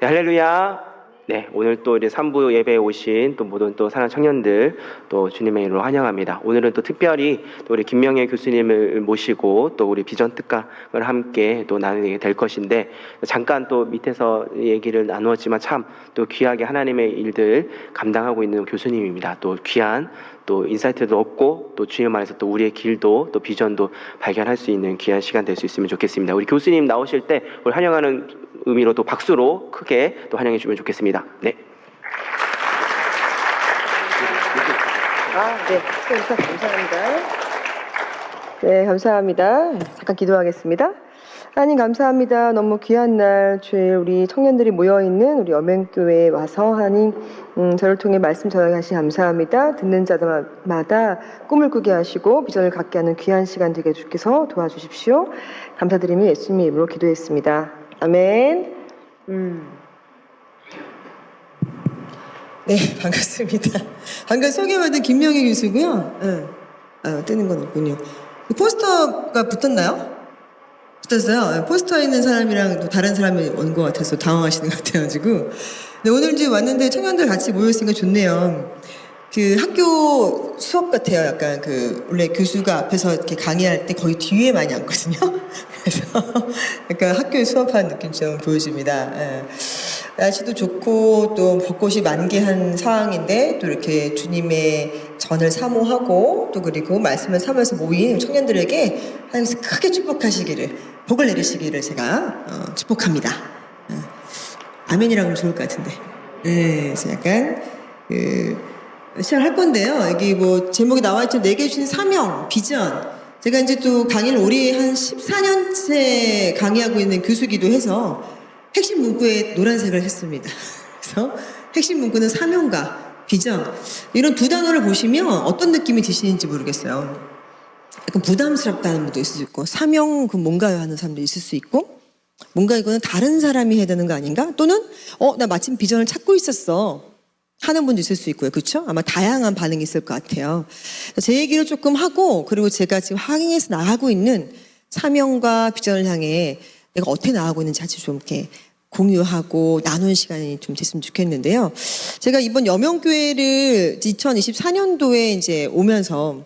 네, 할렐루야. 네, 오늘 또 이제 3부 예배에 오신 또 모든 또 사랑하는 청년들 또 주님의 이름으로 환영합니다. 오늘은 또 특별히 또 우리 김명애 교수님을 모시고 또 우리 비전 특강을 함께 또 나누게 될 것인데, 잠깐 또 밑에서 얘기를 나누었지만 참 또 귀하게 하나님의 일들 감당하고 있는 교수님입니다. 또 귀한 또 인사이트도 얻고 또 주님 안에서 또 우리의 길도 또 비전도 발견할 수 있는 귀한 시간 될 수 있으면 좋겠습니다. 우리 교수님 나오실 때 우리 환영하는 의미로 또 박수로 크게 또 환영해 주면 좋겠습니다. 네. 네, 감사합니다. 네, 감사합니다. 잠깐 기도하겠습니다. 하나님 감사합니다. 너무 귀한 날 주일 우리 청년들이 모여있는 우리 엄행교회에 와서 하나님 저를 통해 말씀 전하시 감사합니다. 듣는 자들마다 꿈을 꾸게 하시고 비전을 갖게 하는 귀한 시간 되게 주께서 도와주십시오. 감사드리며 예수님의 이름으로 기도했습니다. 아멘. 네, 반갑습니다. 방금 소개받은 김명희 교수고요. 뜨는 건 없군요. 포스터가 붙었나요? 붙었어요. 포스터에 있는 사람이랑 또 다른 사람이 온 것 같아서 당황하시는 것 같아가지고. 네, 오늘 이제 왔는데 청년들 같이 모였으니까 좋네요. 그 학교 수업 같아요. 약간 원래 교수가 앞에서 이렇게 강의할 때 거의 뒤에 많이 앉거든요. 그래서 약간 학교에 수업하는 느낌 좀 보여집니다. 예. 날씨도 좋고 또 벚꽃이 만개한 상황인데 또 이렇게 주님의 전을 사모하고 또 그리고 말씀을 삼아서 모인 청년들에게 하나님께서 크게 축복하시기를, 복을 내리시기를 제가 축복합니다. 아멘이라고 하면 좋을 것 같은데. 네, 그래서 약간 시작할 건데요. 여기 뭐 제목이 나와있죠. 내게 주신 사명, 비전. 제가 이제 또 강의를 올해 한 14년째 강의하고 있는 교수기도 해서 핵심 문구에 노란색을 했습니다. 그래서 핵심 문구는 사명과 비전. 이런 두 단어를 보시면 어떤 느낌이 드시는지 모르겠어요. 약간 부담스럽다는 분도 있을 수 있고, 사명 그 뭔가요 하는 사람도 있을 수 있고, 뭔가 이거는 다른 사람이 해야 되는 거 아닌가? 또는 나 마침 비전을 찾고 있었어 하는 분도 있을 수 있고요. 그렇죠? 아마 다양한 반응이 있을 것 같아요. 제 얘기를 조금 하고, 그리고 제가 지금 항해에서 나가고 있는 사명과 비전을 향해 내가 어떻게 나가고 있는지 같이 좀 이렇게 공유하고 나누는 시간이 좀 됐으면 좋겠는데요. 제가 이번 여명교회를 2024년도에 이제 오면서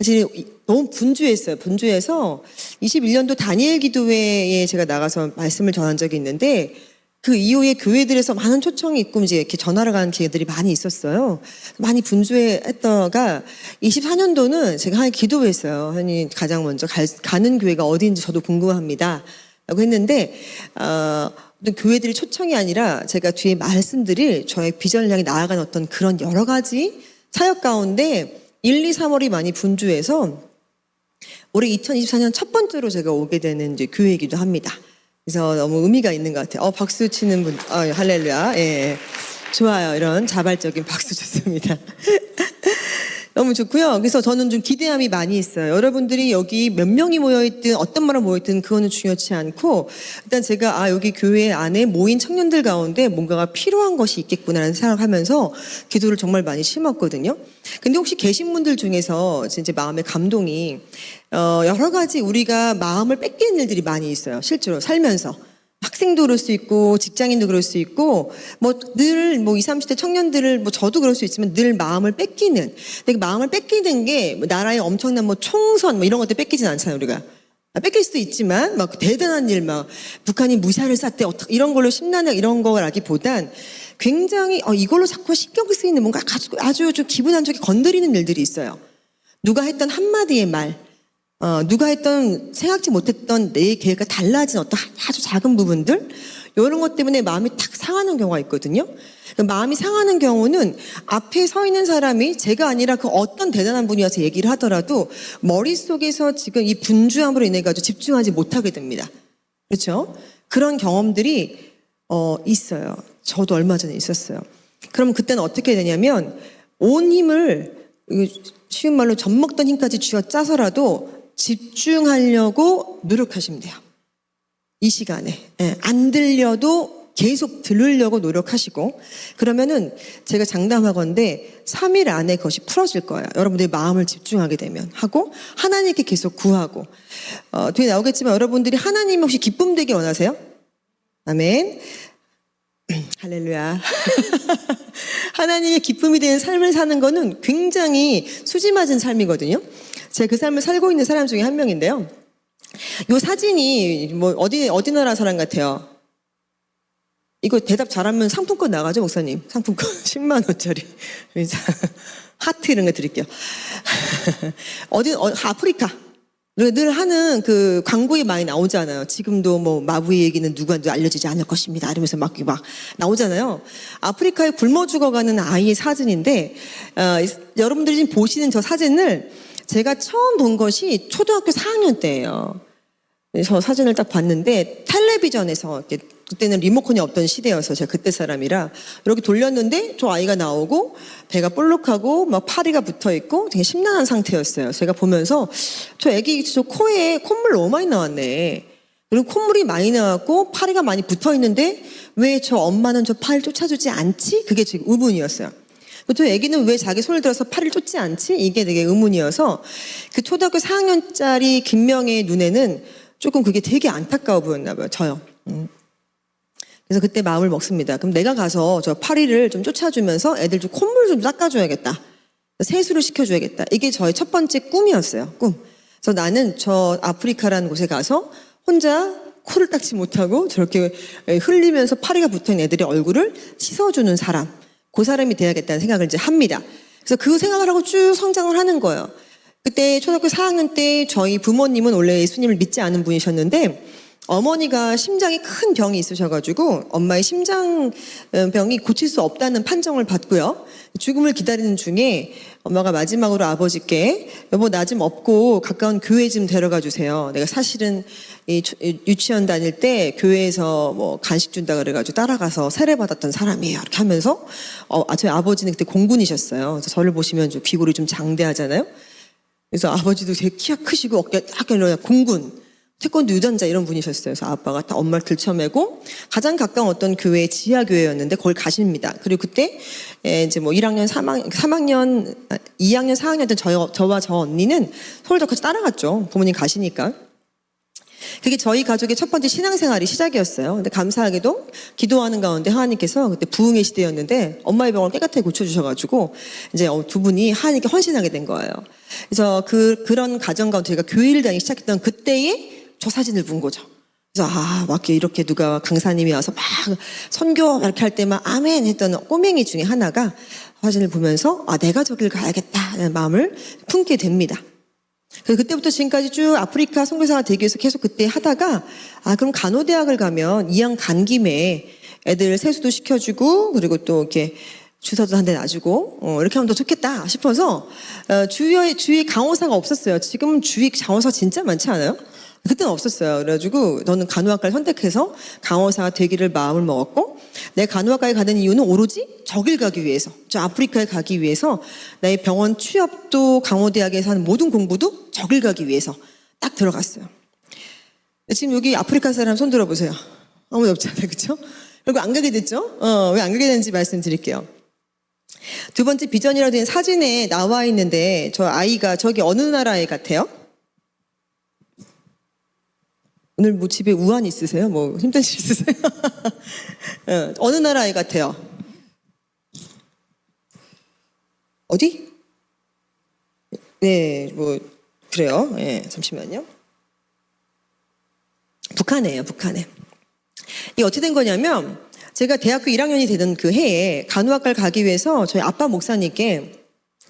사실 너무 분주했어요. 분주해서 21년도 다니엘 기도회에 제가 나가서 말씀을 전한 적이 있는데, 그 이후에 교회들에서 많은 초청이 있고 이제 이렇게 전화를 가는 기회들이 많이 있었어요. 많이 분주했다가 24년도는 제가 하나님 기도했어요. 하나님 가장 먼저 가는 교회가 어디인지 저도 궁금합니다 라고 했는데, 어떤 교회들이 초청이 아니라 제가 뒤에 말씀드릴 저의 비전을 향해 나아가는 어떤 그런 여러 가지 사역 가운데 1, 2, 3월이 많이 분주해서 올해 2024년 첫 번째로 제가 오게 되는 이제 교회이기도 합니다. 그래서 너무 의미가 있는 것 같아요. 박수 치는 분, 할렐루야. 예. 좋아요. 이런 자발적인 박수 좋습니다. 너무 좋고요. 그래서 저는 좀 기대함이 많이 있어요. 여러분들이 여기 몇 명이 모여있든 어떤 말로 모여있든 그거는 중요치 않고, 일단 제가 여기 교회 안에 모인 청년들 가운데 뭔가가 필요한 것이 있겠구나라는 생각을 하면서 기도를 정말 많이 심었거든요. 근데 혹시 계신 분들 중에서 진짜 마음의 감동이 여러 가지 우리가 마음을 뺏기는 일들이 많이 있어요. 실제로 살면서. 학생도 그럴 수 있고 직장인도 그럴 수 있고 늘 20, 30대 청년들을 저도 그럴 수 있지만 늘 마음을 뺏기는, 근데 그 마음을 뺏기는 게 나라의 엄청난 총선 이런 것들 뺏기진 않잖아요. 우리가 뺏길 수도 있지만 대단한 일 북한이 무사를 쐈대 이런 걸로 신나는 이런 거라기보단 굉장히 이걸로 자꾸 신경 쓰이는 뭔가 아주 좀 기분 안 좋게 건드리는 일들이 있어요. 누가 했던 한마디의 말, 누가 했던 생각지 못했던 내 계획과 달라진 어떤 아주 작은 부분들, 이런 것 때문에 마음이 탁 상하는 경우가 있거든요. 마음이 상하는 경우는 앞에 서 있는 사람이 제가 아니라 그 어떤 대단한 분이 와서 얘기를 하더라도 머릿속에서 지금 이 분주함으로 인해 가지고 집중하지 못하게 됩니다. 그렇죠? 그런 경험들이 있어요. 저도 얼마 전에 있었어요. 그럼 그때는 어떻게 되냐면 온 힘을, 쉬운 말로 젖먹던 힘까지 쥐어 짜서라도 집중하려고 노력하시면 돼요. 이 시간에. 안 들려도 계속 들으려고 노력하시고, 그러면은 제가 장담하건대 3일 안에 그것이 풀어질 거예요. 여러분들이 마음을 집중하게 되면 하고 하나님께 계속 구하고. 뒤에 나오겠지만 여러분들이 하나님 혹시 기쁨 되기 원하세요? 아멘. 할렐루야. 하나님의 기쁨이 되는 삶을 사는 거는 굉장히 수지 맞은 삶이거든요. 제가 그 삶을 살고 있는 사람 중에 한 명인데요. 요 사진이 뭐 어디 나라 사람 같아요? 이거 대답 잘하면 상품권 나가죠, 목사님? 상품권 10만 원짜리. 하트 이런 거 드릴게요. 아프리카. 늘 하는 그 광고에 많이 나오잖아요. 지금도 뭐 마부의 얘기는 누구한테도 알려지지 않을 것입니다. 이러면서 막 나오잖아요. 아프리카에 굶어 죽어가는 아이의 사진인데, 여러분들이 지금 보시는 저 사진을 제가 처음 본 것이 초등학교 4학년 때예요. 저 사진을 딱 봤는데 텔레비전에서 이렇게 그때는 리모컨이 없던 시대여서 제가 그때 사람이라 이렇게 돌렸는데 저 아이가 나오고 배가 볼록하고 막 파리가 붙어 있고 되게 심란한 상태였어요. 제가 보면서 저 애기 저 코에 콧물 너무 많이 나왔네. 그리고 콧물이 많이 나왔고 파리가 많이 붙어 있는데 왜 저 엄마는 저 파리를 쫓아주지 않지? 그게 지금 의문이었어요. 저 애기는 왜 자기 손을 들어서 파리를 쫓지 않지? 이게 되게 의문이어서 그 초등학교 4학년짜리 김명의 눈에는 조금 그게 되게 안타까워 보였나 봐요. 저요. 그래서 그때 마음을 먹습니다. 그럼 내가 가서 저 파리를 좀 쫓아주면서 애들 좀 콧물 좀 닦아줘야겠다. 세수를 시켜줘야겠다. 이게 저의 첫 번째 꿈이었어요. 꿈. 그래서 나는 저 아프리카라는 곳에 가서 혼자 코를 닦지 못하고 저렇게 흘리면서 파리가 붙어있는 애들의 얼굴을 씻어주는 사람. 그 사람이 돼야겠다는 생각을 이제 합니다. 그래서 그 생각을 하고 쭉 성장을 하는 거예요. 그때 초등학교 4학년 때 저희 부모님은 원래 예수님을 믿지 않은 분이셨는데 어머니가 심장에 큰 병이 있으셔가지고 엄마의 심장병이 고칠 수 없다는 판정을 받고요. 죽음을 기다리는 중에 엄마가 마지막으로 아버지께 여보 나 좀 업고 가까운 교회 좀 데려가 주세요. 내가 사실은 유치원 다닐 때 교회에서 뭐 간식 준다 그래가지고 따라가서 세례받았던 사람이에요. 이렇게 하면서 저희 아버지는 그때 공군이셨어요. 그래서 저를 보시면 좀 귀골이 좀 장대하잖아요. 그래서 아버지도 되게 키가 크시고 어깨가 약간 공군 태권도 유전자 이런 분이셨어요. 그래서 아빠가 다 엄마를 들쳐매고 가장 가까운 어떤 교회 지하교회였는데 거길 가십니다. 그리고 그때 이제 뭐 1학년, 3학년, 2학년, 4학년 때 저와 저 언니는 서울도 같이 따라갔죠. 부모님 가시니까. 그게 저희 가족의 첫 번째 신앙생활이 시작이었어요. 근데 감사하게도 기도하는 가운데 하나님께서 그때 부흥의 시대였는데 엄마의 병을 깨끗하게 고쳐주셔가지고 이제 두 분이 하나님께 헌신하게 된 거예요. 그래서 그런 가정 가운데 저희가 교회를 다니기 시작했던 그때에 저 사진을 본 거죠. 그래서 막 이렇게 누가 강사님이 와서 막 선교 이렇게 할 때 막 아멘 했던 꼬맹이 중에 하나가 사진을 보면서 내가 저길 가야겠다는 마음을 품게 됩니다. 그래서 그때부터 지금까지 쭉 아프리카 선교사가 되기 위해서 계속 그때 하다가 그럼 간호대학을 가면 이왕 간 김에 애들 세수도 시켜주고 그리고 또 이렇게 주사도 한 대 놔주고 이렇게 하면 더 좋겠다 싶어서 주위에 간호사가 없었어요. 지금 주위 간호사 진짜 많지 않아요? 그때는 없었어요. 그래가지고 저는 간호학과를 선택해서 간호사가 되기를 마음을 먹었고 내 간호학과에 가는 이유는 오로지 저길 가기 위해서 저 아프리카에 가기 위해서 나의 병원 취업도 간호대학에서 하는 모든 공부도 저길 가기 위해서 딱 들어갔어요. 지금 여기 아프리카 사람 손 들어보세요. 아무도 없잖아요. 그렇죠? 그리고 안 가게 됐죠? 왜 안 가게 됐는지 말씀드릴게요. 두 번째 비전이라고 된 사진에 나와 있는데 저 아이가 저기 어느 나라에 같아요? 오늘 뭐 집에 우한 있으세요? 뭐 힘든 일 있으세요? 어느 나라에 같아요? 어디? 네, 뭐 그래요. 네, 잠시만요. 북한이에요, 북한에. 이게 어떻게 된 거냐면 제가 대학교 1학년이 되던 그 해에 간호학과를 가기 위해서 저희 아빠 목사님께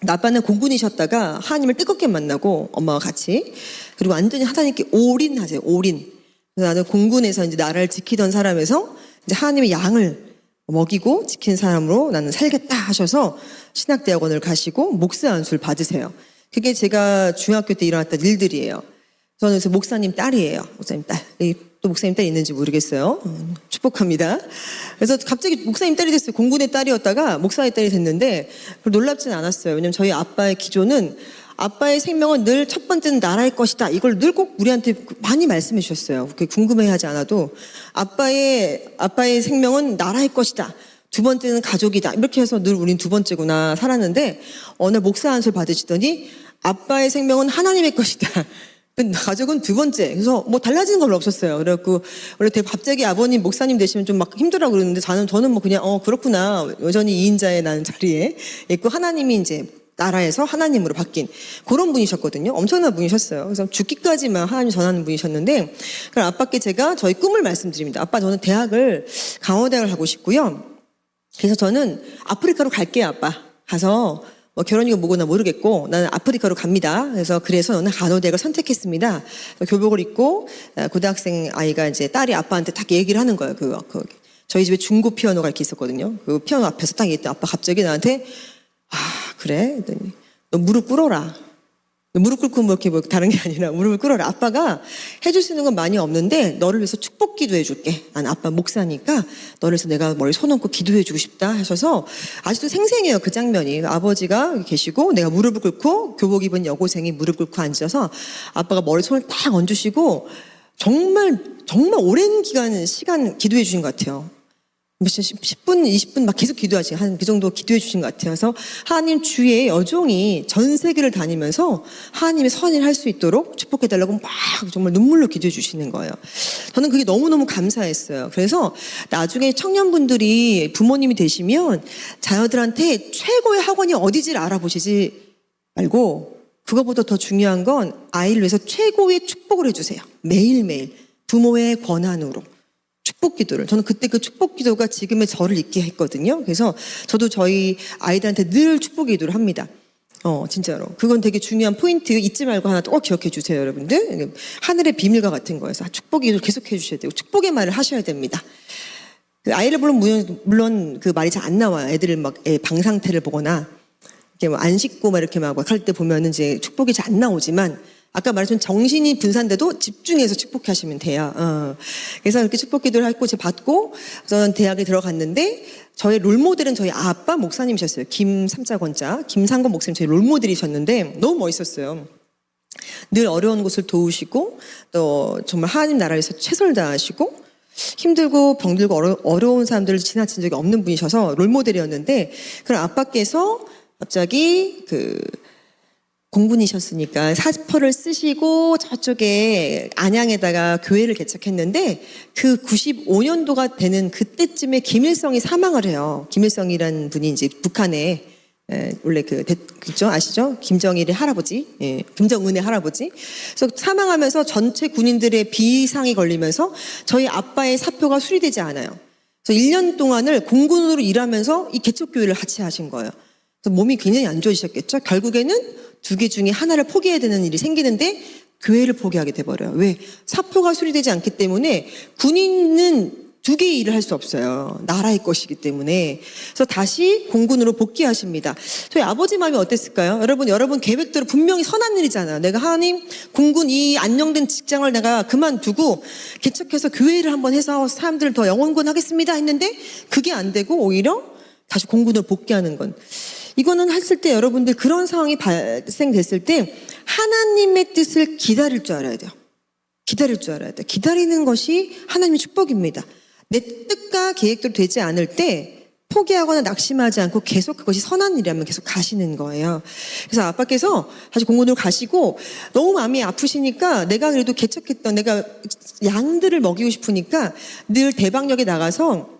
아빠는 공군이셨다가 하나님을 뜨겁게 만나고 엄마와 같이 그리고 완전히 하나님께 올인하세요. 올인. 나는 공군에서 이제 나라를 지키던 사람에서 이제 하나님의 양을 먹이고 지킨 사람으로 나는 살겠다 하셔서 신학대학원을 가시고 목사 안수를 받으세요. 그게 제가 중학교 때 일어났던 일들이에요. 저는 그래서 목사님 딸이에요. 목사님 딸. 또 목사님 딸이 있는지 모르겠어요. 축복합니다. 그래서 갑자기 목사님 딸이 됐어요. 공군의 딸이었다가 목사의 딸이 됐는데 놀랍지는 않았어요. 왜냐면 저희 아빠의 기조는 아빠의 생명은 늘 첫 번째는 나라의 것이다. 이걸 늘 꼭 우리한테 많이 말씀해 주셨어요. 궁금해하지 않아도 아빠의 생명은 나라의 것이다. 두 번째는 가족이다. 이렇게 해서 늘 우린 두 번째구나 살았는데 어느 목사 안수를 받으시더니 아빠의 생명은 하나님의 것이다. 가족은 두 번째. 그래서 뭐 달라지는 건 없었어요. 그래갖고 원래 되게 갑자기 아버님 목사님 되시면 좀 막 힘들어 그러는데 저는 뭐 그냥 그렇구나. 여전히 2인자의 나는 자리에 있고 하나님이 이제 나라에서 하나님으로 바뀐 그런 분이셨거든요. 엄청난 분이셨어요. 그래서 죽기까지만 하나님 전하는 분이셨는데, 그럼 아빠께 제가 저희 꿈을 말씀드립니다. 아빠, 저는 강원대학을 가고 싶고요. 그래서 저는 아프리카로 갈게요, 아빠. 가서 뭐 결혼이고 뭐고 나 모르겠고 나는 아프리카로 갑니다. 그래서 저는 간호대학을 선택했습니다. 교복을 입고 고등학생 아이가 이제 딸이 아빠한테 딱 얘기를 하는 거예요. 저희 집에 중고 피아노가 이렇게 있었거든요. 그 피아노 앞에서 딱 얘기했더니 아빠 갑자기 나한테 그래? 그랬더니 너 무릎 꿇어라. 무릎 꿇고 뭐 다른 게 아니라 무릎을 꿇어라. 아빠가 해줄 수 있는 건 많이 없는데 너를 위해서 축복 기도해 줄게. 난 아빠 목사니까 너를 위해서 내가 머리 손 얹고 기도해 주고 싶다 하셔서 아직도 생생해요. 그 장면이. 아버지가 계시고 내가 무릎을 꿇고 교복 입은 여고생이 무릎 꿇고 앉아서 아빠가 머리 손을 딱 얹으시고 정말 오랜 시간 기도해 주신 것 같아요. 10분, 20분 막 계속 기도하시고 한 그 정도 기도해 주신 것 같아요. 그래서 하나님 주의 여종이 전 세계를 다니면서 하나님의 선을 할 수 있도록 축복해달라고 막 정말 눈물로 기도해 주시는 거예요. 저는 그게 너무너무 감사했어요. 그래서 나중에 청년분들이 부모님이 되시면 자녀들한테 최고의 학원이 어디지를 알아보시지 말고 그거보다 더 중요한 건 아이를 위해서 최고의 축복을 해주세요. 매일매일 부모의 권한으로. 축복 기도를. 저는 그때 그 축복 기도가 지금의 저를 있게 했거든요. 그래서 저도 저희 아이들한테 늘 축복 기도를 합니다. 진짜로. 그건 되게 중요한 포인트 잊지 말고 하나 꼭 기억해 주세요, 여러분들. 하늘의 비밀과 같은 거여서 축복 기도를 계속 해 주셔야 되고 축복의 말을 하셔야 됩니다. 아이를 물론 그 말이 잘 안 나와요. 애들을 막 방 상태를 보거나 이렇게 뭐 안 씻고 막 이렇게 막 할 때 보면은 이제 축복이 잘 안 나오지만 아까 말했던 정신이 분산돼도 집중해서 축복하시면 돼요. 그래서 이렇게 축복 기도를 했고 제가 받고 저는 대학에 들어갔는데 저의 롤모델은 저희 아빠 목사님이셨어요. 김삼자권자 김상건 목사님 저희 롤모델이셨는데 너무 멋있었어요. 늘 어려운 곳을 도우시고 또 정말 하나님 나라에서 최선을 다하시고 힘들고 병들고 어려운 사람들을 지나친 적이 없는 분이셔서 롤모델이었는데 그런 아빠께서 갑자기 공군이셨으니까 사퍼를 쓰시고 저쪽에 안양에다가 교회를 개척했는데 그 95년도가 되는 그때쯤에 김일성이 사망을 해요. 김일성이라는 분이 이제 북한에 원래 그죠 아시죠? 김정일의 할아버지, 김정은의 할아버지. 그래서 사망하면서 전체 군인들의 비상이 걸리면서 저희 아빠의 사표가 수리되지 않아요. 그래서 1년 동안을 공군으로 일하면서 이 개척교회를 같이 하신 거예요. 그래서 몸이 굉장히 안 좋으셨겠죠. 결국에는 두 개 중에 하나를 포기해야 되는 일이 생기는데 교회를 포기하게 돼버려요. 왜? 사표가 수리되지 않기 때문에 군인은 두 개의 일을 할 수 없어요. 나라의 것이기 때문에. 그래서 다시 공군으로 복귀하십니다. 저희 아버지 마음이 어땠을까요? 여러분 계획대로 분명히 선한 일이잖아요. 내가 하나님 공군 이 안정된 직장을 내가 그만두고 개척해서 교회를 한번 해서 사람들을 더 영원군 하겠습니다 했는데 그게 안 되고 오히려 다시 공군으로 복귀하는 건 이거는 했을 때 여러분들 그런 상황이 발생됐을 때 하나님의 뜻을 기다릴 줄 알아야 돼요. 기다릴 줄 알아야 돼요. 기다리는 것이 하나님의 축복입니다. 내 뜻과 계획대로 되지 않을 때 포기하거나 낙심하지 않고 계속 그것이 선한 일이라면 계속 가시는 거예요. 그래서 아빠께서 다시 공군으로 가시고 너무 마음이 아프시니까 내가 그래도 개척했던 내가 양들을 먹이고 싶으니까 늘 대방역에 나가서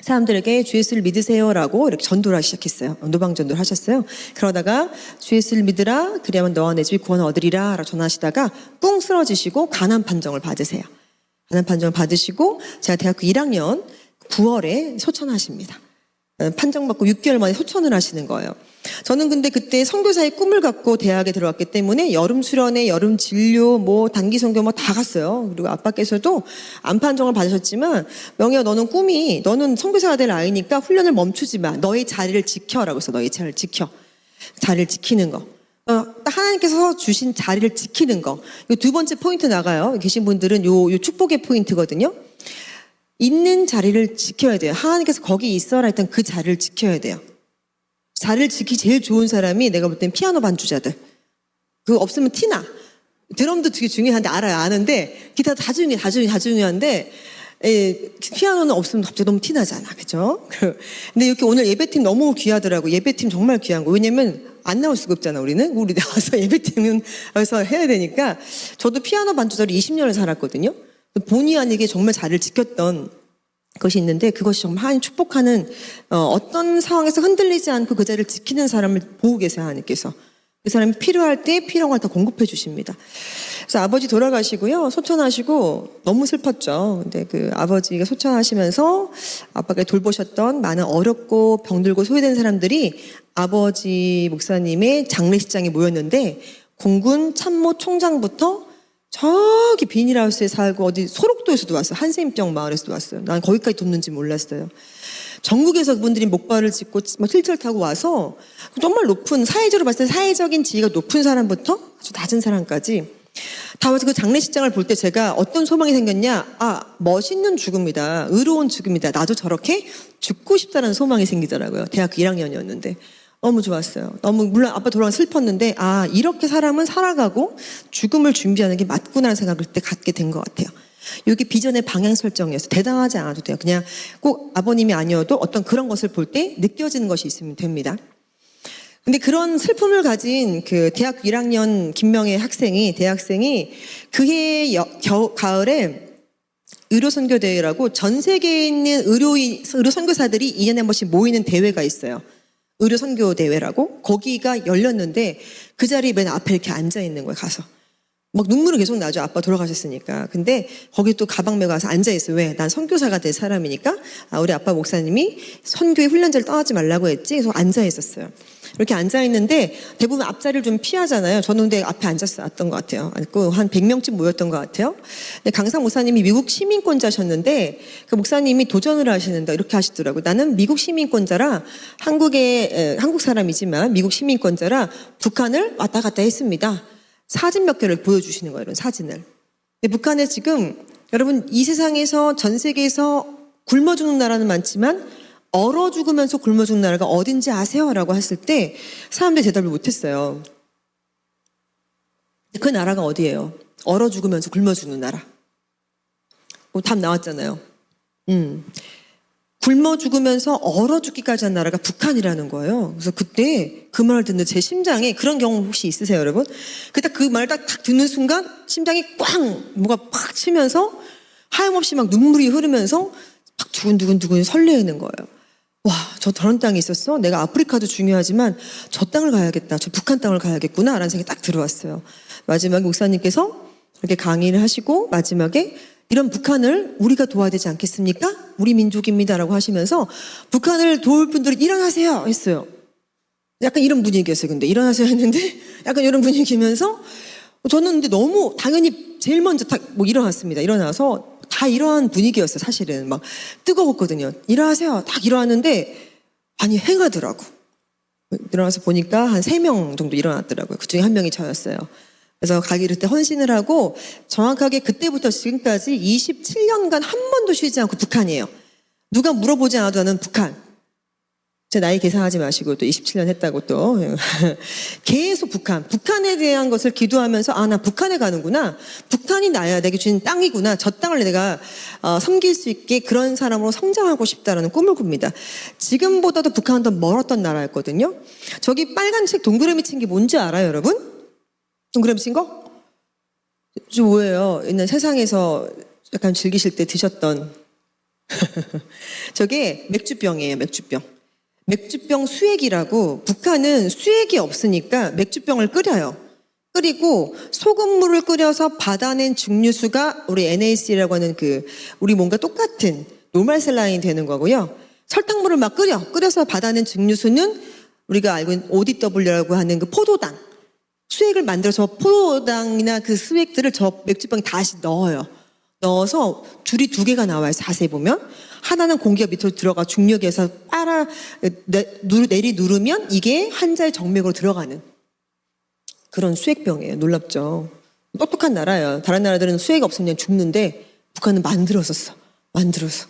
사람들에게 주 예수를 믿으세요라고 이렇게 전도를 하기 시작했어요. 노방전도를 하셨어요. 그러다가 주 예수를 믿으라 그리하면 너와 내 집이 구원을 얻으리라 라고 전하시다가 뿡 쓰러지시고 가난 판정을 받으세요. 가난 판정을 받으시고 제가 대학교 1학년 9월에 소천하십니다. 판정받고 6개월 만에 소천을 하시는 거예요. 저는 근데 그때 선교사의 꿈을 갖고 대학에 들어갔기 때문에 여름 수련회, 여름 진료, 뭐 단기 선교 뭐 다 갔어요. 그리고 아빠께서도 암 판정을 받으셨지만 명희야 너는 선교사가 될 아이니까 훈련을 멈추지 마. 너의 자리를 지켜라고 해서 너의 자리를 지켜. 자리를 지키는 거. 하나님께서 주신 자리를 지키는 거. 이 두 번째 포인트 나가요. 계신 분들은 요 축복의 포인트거든요. 있는 자리를 지켜야 돼요. 하나님께서 거기 있어라 했던 그 자리를 지켜야 돼요. 자리를 지키기 제일 좋은 사람이 내가 볼 땐 피아노 반주자들. 그거 없으면 티나. 드럼도 되게 중요한데 아는데 기타 다 중요한데 피아노는 없으면 갑자기 너무 티나잖아. 그죠? 근데 이렇게 오늘 예배팀 너무 귀하더라고. 예배팀 정말 귀한 거. 왜냐면 안 나올 수가 없잖아, 우리는. 우리 나와서 예배 드리면서 해야 되니까. 저도 피아노 반주자로 20년을 살았거든요. 본의 아니게 정말 자리를 지켰던 것이 있는데, 그것이 정말 하나님 축복하는, 어떤 상황에서 흔들리지 않고 그 자리를 지키는 사람을 보고 계세요, 하나님께서. 그 사람이 필요할 때 필요한 걸 다 공급해 주십니다. 그래서 아버지 돌아가시고요. 소천하시고 너무 슬펐죠. 근데 그 아버지가 소천하시면서 아빠가 돌보셨던 많은 어렵고 병들고 소외된 사람들이 아버지 목사님의 장례식장에 모였는데, 공군 참모 총장부터 저기 비닐하우스에 살고 어디 소록도에서도 왔어요. 한센병 마을에서도 왔어요. 난 거기까지 돕는지 몰랐어요. 전국에서 그분들이 목발을 짚고 휠체어 타고 와서 정말 높은, 사회적으로 봤을 때 사회적인 지위가 높은 사람부터 아주 낮은 사람까지 다 와서 그 장례식장을 볼 때 제가 어떤 소망이 생겼냐, 멋있는 죽음이다, 의로운 죽음이다, 나도 저렇게 죽고 싶다는 소망이 생기더라고요. 대학교 1학년이었는데 너무 좋았어요. 너무, 물론 아빠 돌아가 슬펐는데, 이렇게 사람은 살아가고 죽음을 준비하는 게 맞구나 생각을 그때 갖게 된 것 같아요. 이게 비전의 방향 설정이어서 대단하지 않아도 돼요. 그냥 꼭 아버님이 아니어도 어떤 그런 것을 볼 때 느껴지는 것이 있으면 됩니다. 근데 그런 슬픔을 가진 그 대학교 1학년 김명애 대학생이 그해 가을에 의료선교대회라고 전 세계에 있는 의료선교사들이 2년에 한 번씩 모이는 대회가 있어요. 의료선교대회라고. 거기가 열렸는데 그 자리에 맨 앞에 이렇게 앉아있는 거예요, 가서. 막 눈물이 계속 나죠. 아빠 돌아가셨으니까. 근데 거기 또 가방 메고 가서 앉아있어요. 왜? 난 선교사가 될 사람이니까. 우리 아빠 목사님이 선교의 훈련자를 떠나지 말라고 했지. 그래서 앉아있었어요. 이렇게 앉아있는데 대부분 앞자리를 좀 피하잖아요. 저는 근데 앞에 앉았었던 것 같아요. 앉고 한 100명쯤 모였던 것 같아요. 근데 강상 목사님이 미국 시민권자셨는데 그 목사님이 도전을 하시는데 이렇게 하시더라고요. 나는 미국 시민권자라 한국 사람이지만 미국 시민권자라 북한을 왔다 갔다 했습니다. 사진 몇 개를 보여주시는 거예요, 이런 사진을. 근데 북한에 지금, 여러분, 이 세상에서, 전 세계에서 굶어 죽는 나라는 많지만, 얼어 죽으면서 굶어 죽는 나라가 어딘지 아세요? 라고 했을 때, 사람들이 대답을 못했어요. 그 나라가 어디예요? 얼어 죽으면서 굶어 죽는 나라. 답 나왔잖아요. 굶어 죽으면서 얼어 죽기까지 한 나라가 북한이라는 거예요. 그래서 그때 그 말을 듣는 제 심장에, 그런 경험 혹시 있으세요, 여러분? 그 말을 딱 듣는 순간 심장이 꽝! 뭐가 팍 치면서 하염없이 막 눈물이 흐르면서 막 두근두근 설레이는 거예요. 와, 저런 땅이 있었어? 내가 아프리카도 중요하지만 저 땅을 가야겠다. 저 북한 땅을 가야겠구나. 라는 생각이 딱 들어왔어요. 마지막에 목사님께서 이렇게 강의를 하시고 마지막에 이런 북한을 우리가 도와야 되지 않겠습니까? 우리 민족입니다라고 하시면서 북한을 도울 분들은 일어나세요 했어요. 약간 이런 분위기였어요. 근데 일어나세요 했는데 약간 이런 분위기면서 저는 근데 너무 당연히 제일 먼저 딱 일어났습니다. 일어나서 다 이러한 분위기였어요. 사실은 막 뜨거웠거든요. 일어나세요. 딱 일어났는데 아니 행하더라고. 일어나서 보니까 한 3명 정도 일어났더라고요. 그중에 한 명이 저였어요. 그래서 가기를 때 헌신을 하고 정확하게 그때부터 지금까지 27년간 한 번도 쉬지 않고 북한이에요. 누가 물어보지 않아도 나는 북한. 제 나이 계산하지 마시고 또 27년 했다고 또 계속 북한에 대한 것을 기도하면서 나 북한에 가는구나. 북한이 나야 내게 주신 땅이구나. 저 땅을 내가 섬길 수 있게 그런 사람으로 성장하고 싶다라는 꿈을 꿉니다. 지금보다도 북한은 더 멀었던 나라였거든요. 저기 빨간색 동그라미 친 게 뭔지 알아요, 여러분? 동그라미 친 거? 저 뭐예요? 옛날 세상에서 약간 즐기실 때 드셨던 저게 맥주병이에요. 맥주병 수액이라고. 북한은 수액이 없으니까 맥주병을 끓여요. 끓이고 소금물을 끓여서 받아낸 증류수가 우리 NaC라고 하는 우리 몸과 똑같은 노멀 셀라인이 되는 거고요. 설탕물을 막 끓여서 받아낸 증류수는 우리가 알고 있는 ODW라고 하는 포도당. 수액을 만들어서 포도당이나 그 수액들을 저 맥주병에 다시 넣어서 줄이 2개가 나와요. 자세히 보면. 하나는 공기가 밑으로 들어가 중력에서 내리 누르면 이게 환자의 정맥으로 들어가는 그런 수액병이에요. 놀랍죠. 똑똑한 나라예요. 다른 나라들은 수액이 없으면 그냥 죽는데 북한은 만들어서. 그래서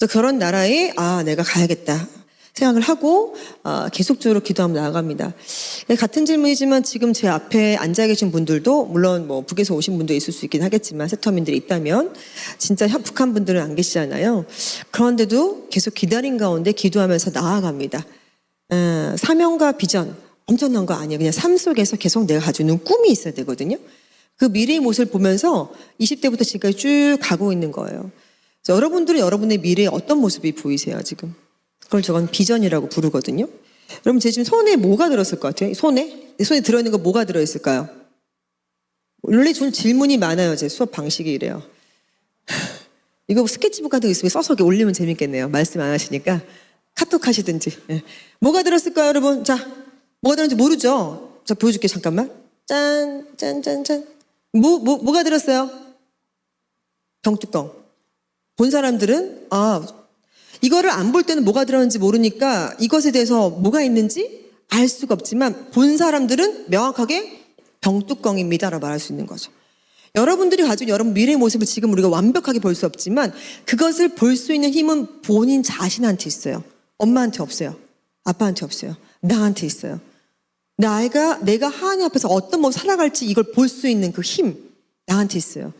그런 나라에 내가 가야겠다 생각을 하고 계속적으로 기도하며 나아갑니다. 같은 질문이지만 지금 제 앞에 앉아 계신 분들도 물론 북에서 오신 분도 있을 수 있긴 하겠지만 세터민들이 있다면 진짜 북한 분들은 안 계시잖아요. 그런데도 계속 기다린 가운데 기도하면서 나아갑니다. 사명과 비전 엄청난 거 아니에요. 그냥 삶 속에서 계속 내가 가지고 있는 꿈이 있어야 되거든요. 그 미래의 모습을 보면서 20대부터 지금까지 쭉 가고 있는 거예요. 그래서 여러분들은 여러분의 미래에 어떤 모습이 보이세요, 지금? 그걸 저건 비전이라고 부르거든요. 여러분, 제 지금 손에 뭐가 들었을 것 같아요? 손에 들어있는 거 뭐가 들어있을까요? 원래 좀 질문이 많아요. 제 수업 방식이 이래요. 이거 스케치북 같은 거 있으면 써서 이렇게 올리면 재밌겠네요. 말씀 안 하시니까. 카톡 하시든지. 예. 뭐가 들었을까요, 여러분? 자, 뭐가 들었는지 모르죠? 자, 보여줄게요. 잠깐만. 짠. 뭐가 들었어요? 병뚜껑. 본 사람들은, 이거를 안 볼 때는 뭐가 들었는지 모르니까 이것에 대해서 뭐가 있는지 알 수가 없지만 본 사람들은 명확하게 병뚜껑입니다라고 말할 수 있는 거죠. 여러분들이 가지고 여러분 미래의 모습을 지금 우리가 완벽하게 볼 수 없지만 그것을 볼 수 있는 힘은 본인 자신한테 있어요. 엄마한테 없어요. 아빠한테 없어요. 나한테 있어요. 내가 하나님 앞에서 어떤 모습 살아갈지 이걸 볼 수 있는 그 힘 나한테 있어요.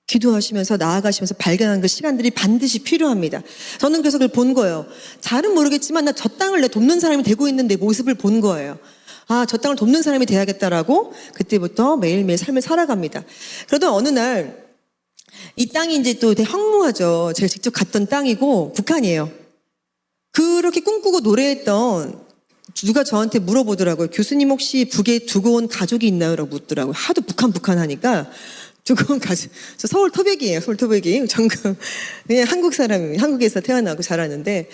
기도하시면서 나아가시면서 발견하는 그 시간들이 반드시 필요합니다. 저는 그래서 그걸 본 거예요. 잘은 모르겠지만 나 저 땅을 내 돕는 사람이 되고 있는 내 모습을 본 거예요. 저 땅을 돕는 사람이 돼야겠다라고 그때부터 매일매일 삶을 살아갑니다. 그러던 어느 날 이 땅이 이제 또 되게 황무하죠. 제가 직접 갔던 땅이고 북한이에요. 그렇게 꿈꾸고 노래했던 누가 저한테 물어보더라고요. 교수님 혹시 북에 두고 온 가족이 있나요? 라고 묻더라고요. 하도 북한 하니까 두고 온 가족. 저 서울 토백이에요. 서울 토백이. 전금 그냥 한국 사람이 한국에서 태어나고 자랐는데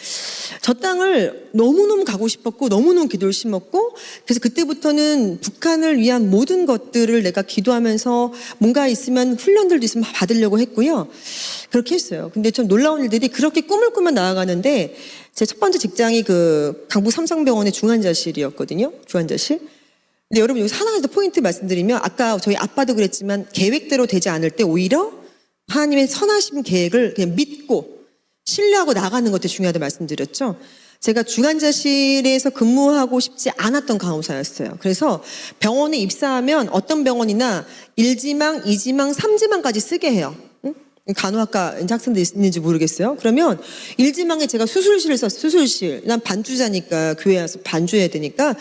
저 땅을 너무너무 가고 싶었고 너무너무 기도를 심었고 그래서 그때부터는 북한을 위한 모든 것들을 내가 기도하면서 뭔가 있으면 훈련들도 있으면 받으려고 했고요. 그렇게 했어요. 근데 좀 놀라운 일들이 그렇게 꿈을 꾸며 나아가는데 제 첫 번째 직장이 그 강북 삼성병원의 중환자실이었거든요. 중환자실. 근데 여러분 여기서 하나 더 포인트 말씀드리면 아까 저희 아빠도 그랬지만 계획대로 되지 않을 때 오히려 하나님의 선하신 계획을 그냥 믿고 신뢰하고 나가는 것도 중요하다고 말씀드렸죠. 제가 중환자실에서 근무하고 싶지 않았던 간호사였어요. 그래서 병원에 입사하면 어떤 병원이나 1지망, 2지망, 3지망까지 쓰게 해요. 간호학과 학생들 있는지 모르겠어요. 그러면 1지망에 제가 수술실을 썼어요. 수술실. 난 반주자니까 교회 와서 반주해야 되니까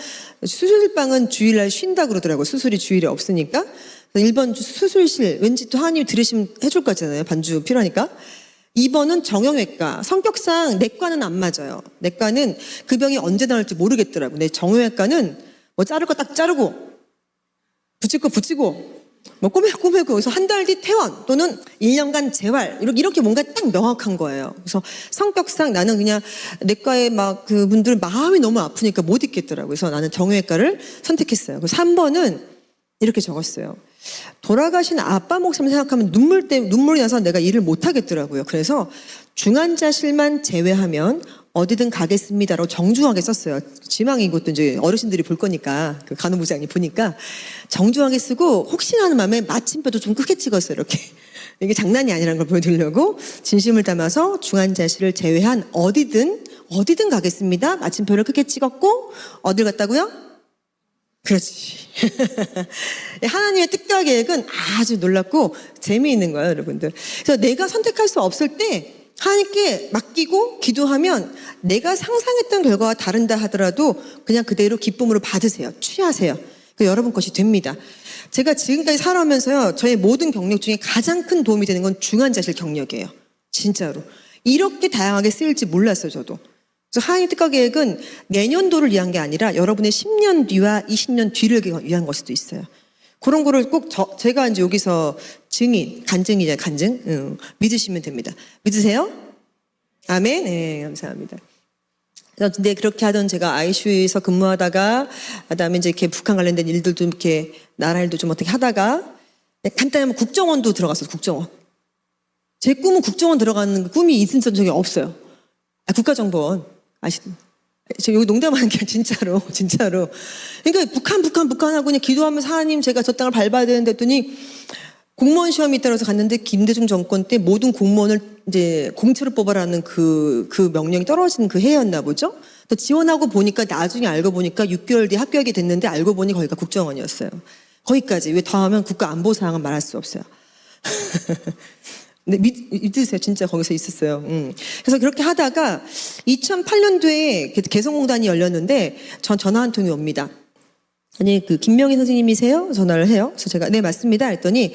수술방은 주일날 쉰다 그러더라고요. 수술이 주일에 없으니까. 1번 수술실. 왠지 또 하나님이 들으시면 해줄 거잖아요. 반주 필요하니까. 2번은 정형외과. 성격상 내과는 안 맞아요. 내과는 그 병이 언제 나올지 모르겠더라고요. 근데 정형외과는 뭐 자를 거 딱 자르고 붙일 거 붙이고 뭐 꼬매고 그래서 한 달 뒤 퇴원 또는 1년간 재활 이렇게 뭔가 딱 명확한 거예요. 그래서 성격상 나는 그냥 내과에 막 그분들 마음이 너무 아프니까 못 있겠더라고요. 그래서 나는 정형외과를 선택했어요. 그래서 3번은 이렇게 적었어요. 돌아가신 아빠 목숨을 생각하면 눈물이 나서 내가 일을 못 하겠더라고요. 그래서 중환자실만 제외하면 어디든 가겠습니다라고 정중하게 썼어요. 지망인 것도 이제 어르신들이 볼 거니까 그 간호부장이 보니까 정중하게 쓰고 혹시나 하는 마음에 마침표도 좀 크게 찍었어요. 이렇게 이게 장난이 아니라는 걸 보여드리려고 진심을 담아서 중환자실을 제외한 어디든 가겠습니다. 마침표를 크게 찍었고 어딜 갔다고요? 그렇지. 하나님의 뜻과 계획은 아주 놀랍고 재미있는 거예요, 여러분들. 그래서 내가 선택할 수 없을 때 하나님께 맡기고 기도하면 내가 상상했던 결과와 다른다 하더라도 그냥 그대로 기쁨으로 받으세요. 취하세요. 여러분 것이 됩니다. 제가 지금까지 살아오면서요, 저의 모든 경력 중에 가장 큰 도움이 되는 건 중환자실 경력이에요. 진짜로. 이렇게 다양하게 쓰일지 몰랐어요, 저도. 그래서 하나님의 뜻과 계획은 내년도를 위한 게 아니라 여러분의 10년 뒤와 20년 뒤를 위한 걸 수도 있어요. 그런 거를 꼭 제가 이제 여기서 간증이잖아요, 간증. 믿으시면 됩니다. 믿으세요? 아멘? 네, 감사합니다. 근데 그렇게 하던 제가 ICU에서 근무하다가, 그다음에 이제 이렇게 북한 관련된 일들도 이렇게 나라 일도 좀 어떻게 하다가, 간단하면 국정원도 들어갔어요, 국정원. 제 꿈은 국정원 들어가는 꿈이 있은 적이 없어요. 국가정보원. 저 여기 농담하는 게 진짜로. 그러니까 북한 하고 그냥 기도하면서 하나님 제가 저 땅을 밟아야 되는데 했더니 공무원 시험이 따라서 갔는데 김대중 정권 때 모든 공무원을 이제 공채로 뽑아라는 그 명령이 떨어진 그 해였나 보죠. 또 지원하고 보니까 나중에 알고 보니까 6개월 뒤에 합격이 됐는데 알고 보니 거기가 국정원이었어요. 거기까지. 왜 더 하면 국가안보사항은 말할 수 없어요. 근데 믿으세요. 진짜 거기서 있었어요. 그래서 그렇게 하다가 2008년도에 개성공단이 열렸는데 전 전화 한 통이 옵니다. 아니 그 김명희 선생님이세요? 전화를 해요. 그래서 제가 네 맞습니다 했더니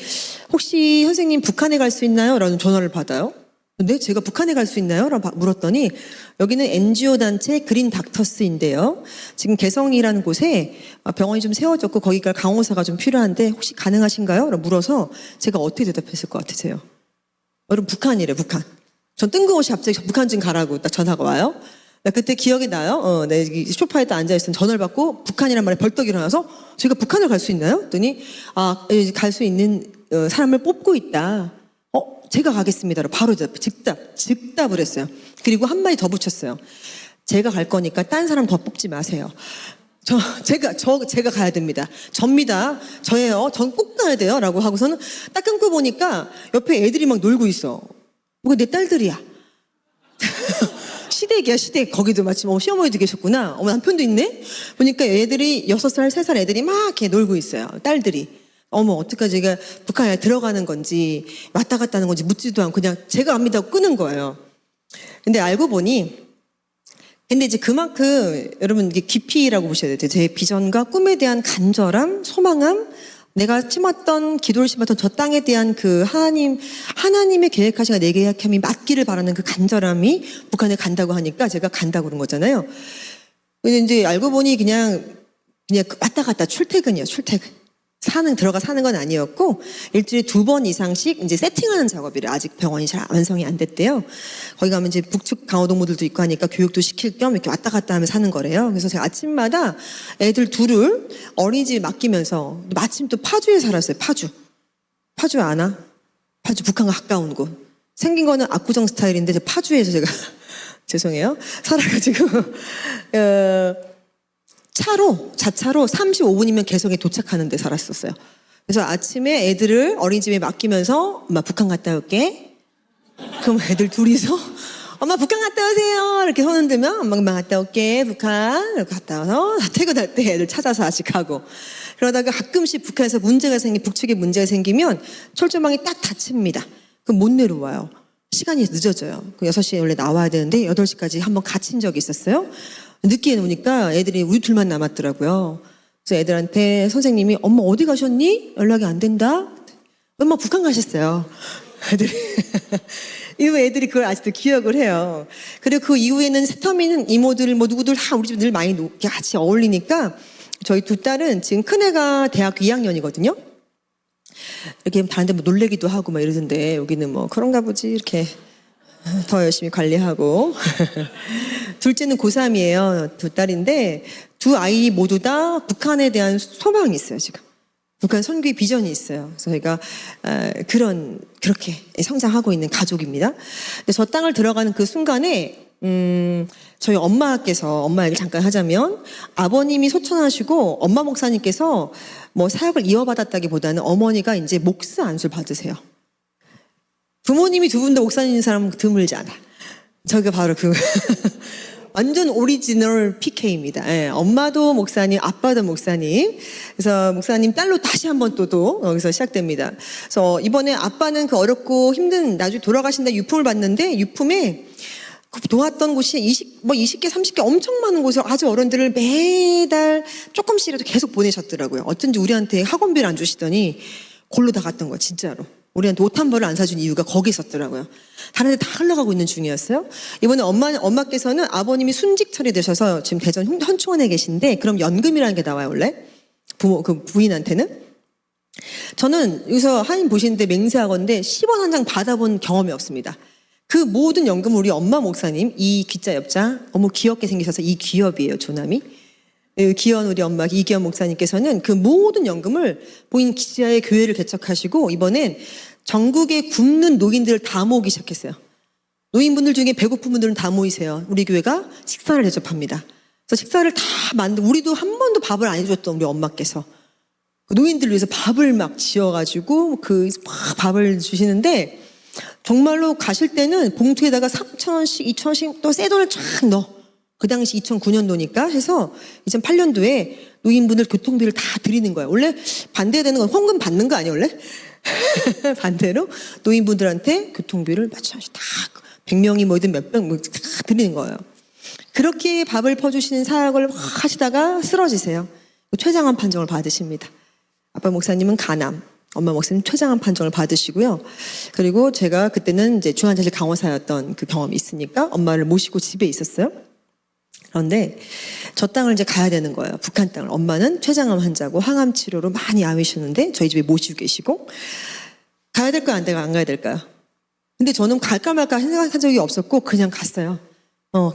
혹시 선생님 북한에 갈 수 있나요? 라는 전화를 받아요. 근데 제가 북한에 갈 수 있나요? 라고 물었더니 여기는 NGO 단체 그린 닥터스인데요. 지금 개성이라는 곳에 병원이 좀 세워졌고 거기가 강호사가 좀 필요한데 혹시 가능하신가요? 라고 물어서 제가 어떻게 대답했을 것 같으세요? 여러분 북한이래 북한. 전 뜬금없이 갑자기 북한 좀 가라고 딱 전화가 와요. 나 그때 기억이 나요. 내 소파에 딱 앉아있으면 전화를 받고 북한이란 말에 벌떡 일어나서 제가 북한을 갈 수 있나요? 했더니 갈 수 있는 사람을 뽑고 있다. 제가 가겠습니다. 바로 즉답을 했어요. 그리고 한마디 더 붙였어요. 제가 갈 거니까 딴 사람 더 뽑지 마세요. 제가 가야 됩니다. 접니다. 저예요. 전 꼭 가야 돼요. 라고 하고서는 딱 끊고 보니까 옆에 애들이 막 놀고 있어. 뭐가 내 딸들이야. 시댁이야, 시댁. 거기도 마침 시어머니도 계셨구나. 남편도 있네? 보니까 애들이 6살, 3살 애들이 막 이렇게 놀고 있어요. 딸들이. 어떡하지? 제가 북한에 들어가는 건지 왔다 갔다 하는 건지 묻지도 않고 그냥 제가 압니다 하고 끄는 거예요. 근데 알고 보니 근데 이제 그만큼 여러분 이게 깊이라고 보셔야 돼요. 제 비전과 꿈에 대한 간절함, 소망함, 내가 심었던 기도를 심었던 저 땅에 대한 그 하나님의 계획하시가 내 계획함이 맞기를 바라는 그 간절함이 북한에 간다고 하니까 제가 간다고 그런 거잖아요. 근데 이제 알고 보니 그냥 왔다 갔다 출퇴근이에요. 출퇴근. 들어가 사는 건 아니었고 일주일에 2번 이상씩 이제 세팅하는 작업이래요. 아직 병원이 잘 완성이 안 됐대요. 거기 가면 이제 북측 강호동무들도 있고 하니까 교육도 시킬 겸 이렇게 왔다 갔다 하며 사는 거래요. 그래서 제가 아침마다 애들 둘을 어린이집에 맡기면서 마침 또 파주에 살았어요. 파주 아나? 파주 북한과 가까운 곳. 생긴 거는 압구정 스타일인데 파주에서 제가 죄송해요. 살아가지고 자차로 35분이면 개성에 도착하는 데 살았었어요. 그래서 아침에 애들을 어린이집에 맡기면서 엄마 북한 갔다 올게. 그럼 애들 둘이서 엄마 북한 갔다 오세요. 이렇게 손 흔들면 엄마 금방 갔다 올게. 북한. 이렇게 갔다 와서 퇴근할 때 애들 찾아서 다시 가고. 그러다가 가끔씩 북한에서 북측에 문제가 생기면 철조망이 딱 닫힙니다. 그럼 못 내려와요. 시간이 늦어져요. 6시에 원래 나와야 되는데 8시까지 한번 갇힌 적이 있었어요. 늦게 오니까 애들이 우리 둘만 남았더라고요. 그래서 애들한테 선생님이 엄마 어디 가셨니? 연락이 안 된다. 엄마 북한 가셨어요. 애들이 그걸 아직도 기억을 해요. 그리고 그 이후에는 새터미는 이모들 누구들 다 우리 집 늘 많이 같이 어울리니까 저희 두 딸은 지금 큰애가 대학교 2학년이거든요. 이렇게 다른 데 놀래기도 하고 막 이러던데 여기는 그런가 보지 이렇게 더 열심히 관리하고 둘째는 고3이에요. 두 딸인데 두 아이 모두 다 북한에 대한 소망이 있어요. 지금 북한 선교의 비전이 있어요. 그래서 저희가 그렇게 성장하고 있는 가족입니다. 근데 저 땅을 들어가는 그 순간에 저희 엄마 얘기 잠깐 하자면 아버님이 소천하시고 엄마 목사님께서 사역을 이어받았다기보다는 어머니가 이제 목사 안수를 받으세요. 부모님이 두 분 다 목사님인 사람은 드물지 않아. 저희가 바로 완전 오리지널 PK입니다. 예, 엄마도 목사님, 아빠도 목사님. 그래서 목사님 딸로 다시 한번 또 여기서 시작됩니다. 그래서 이번에 아빠는 그 어렵고 힘든 나중에 돌아가신다 유품을 받는데 유품에 도왔던 곳이 20개, 30개 엄청 많은 곳에 아주 어른들을 매달 조금씩이라도 계속 보내셨더라고요. 어쩐지 우리한테 학원비를 안 주시더니 골로 다 갔던 거예요, 진짜로. 우리한테 옷 한 벌을 안 사준 이유가 거기 있었더라고요. 다른 데 다 흘러가고 있는 중이었어요. 이번에 엄마께서는 아버님이 순직 처리되셔서 지금 대전 현충원에 계신데 그럼 연금이라는 게 나와요, 원래. 부인한테는. 저는 여기서 하나님 보시는데 맹세하건대 10원 한 장 받아본 경험이 없습니다. 그 모든 연금을 우리 엄마 목사님, 이 귀자 옆자, 너무 귀엽게 생기셔서 이 귀엽이에요, 조남이. 귀여운 우리 엄마 이기현 목사님께서는 그 모든 연금을 본인 기자의 교회를 개척하시고 이번엔 전국에 굶는 노인들을 다 모으기 시작했어요. 노인분들 중에 배고픈 분들은 다 모이세요. 우리 교회가 식사를 대접합니다. 그래서 식사를 다 우리도 한 번도 밥을 안 해줬던 우리 엄마께서 그 노인들을 위해서 밥을 막 지어가지고 밥을 주시는데 정말로 가실 때는 봉투에다가 3,000원씩 2,000원씩 또 새 돈을 쫙 넣어. 그 당시 2009년도니까 해서 2008년도에 노인분들 교통비를 다 드리는 거예요. 원래 반대가 되는 건 헌금 받는 거 아니에요, 원래? 반대로 노인분들한테 교통비를 마찬가지 다 100명이 뭐든 몇 명 다 드리는 거예요. 그렇게 밥을 퍼주시는 사역을 하시다가 쓰러지세요. 최장암 판정을 받으십니다. 아빠 목사님은 간암, 엄마 목사님 최장암 판정을 받으시고요. 그리고 제가 그때는 이제 중환자실 간호사였던 그 경험이 있으니까 엄마를 모시고 집에 있었어요. 그런데 저 땅을 이제 가야 되는 거예요. 북한 땅을. 엄마는 췌장암 환자고 항암 치료로 많이 아우셨는데 저희 집에 모시고 계시고 가야 될까요? 안 가야 될까요? 근데 저는 갈까 말까 생각한 적이 없었고 그냥 갔어요.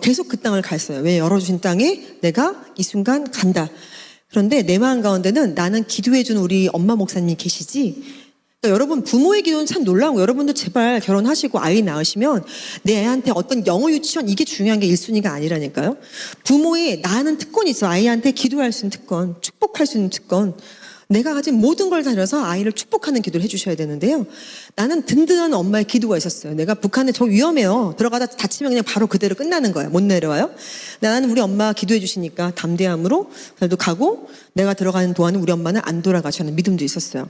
계속 그 땅을 갔어요. 왜 열어주신 땅에 내가 이 순간 간다. 그런데 내 마음 가운데는 나는 기도해준 우리 엄마 목사님이 계시지. 그러니까 여러분 부모의 기도는 참 놀라운 거. 여러분도 제발 결혼하시고 아이 낳으시면 내 애한테 어떤 영어 유치원 이게 중요한 게 1순위가 아니라니까요. 부모의 나는 특권이 있어. 아이한테 기도할 수 있는 특권, 축복할 수 있는 특권. 내가 가진 모든 걸 다려서 아이를 축복하는 기도를 해주셔야 되는데요. 나는 든든한 엄마의 기도가 있었어요. 내가 북한에 저 위험해요. 들어가다 다치면 그냥 바로 그대로 끝나는 거예요. 못 내려와요. 나는 우리 엄마 기도해 주시니까 담대함으로 그날도 가고 내가 들어가는 동안은 우리 엄마는 안 돌아가시는 믿음도 있었어요.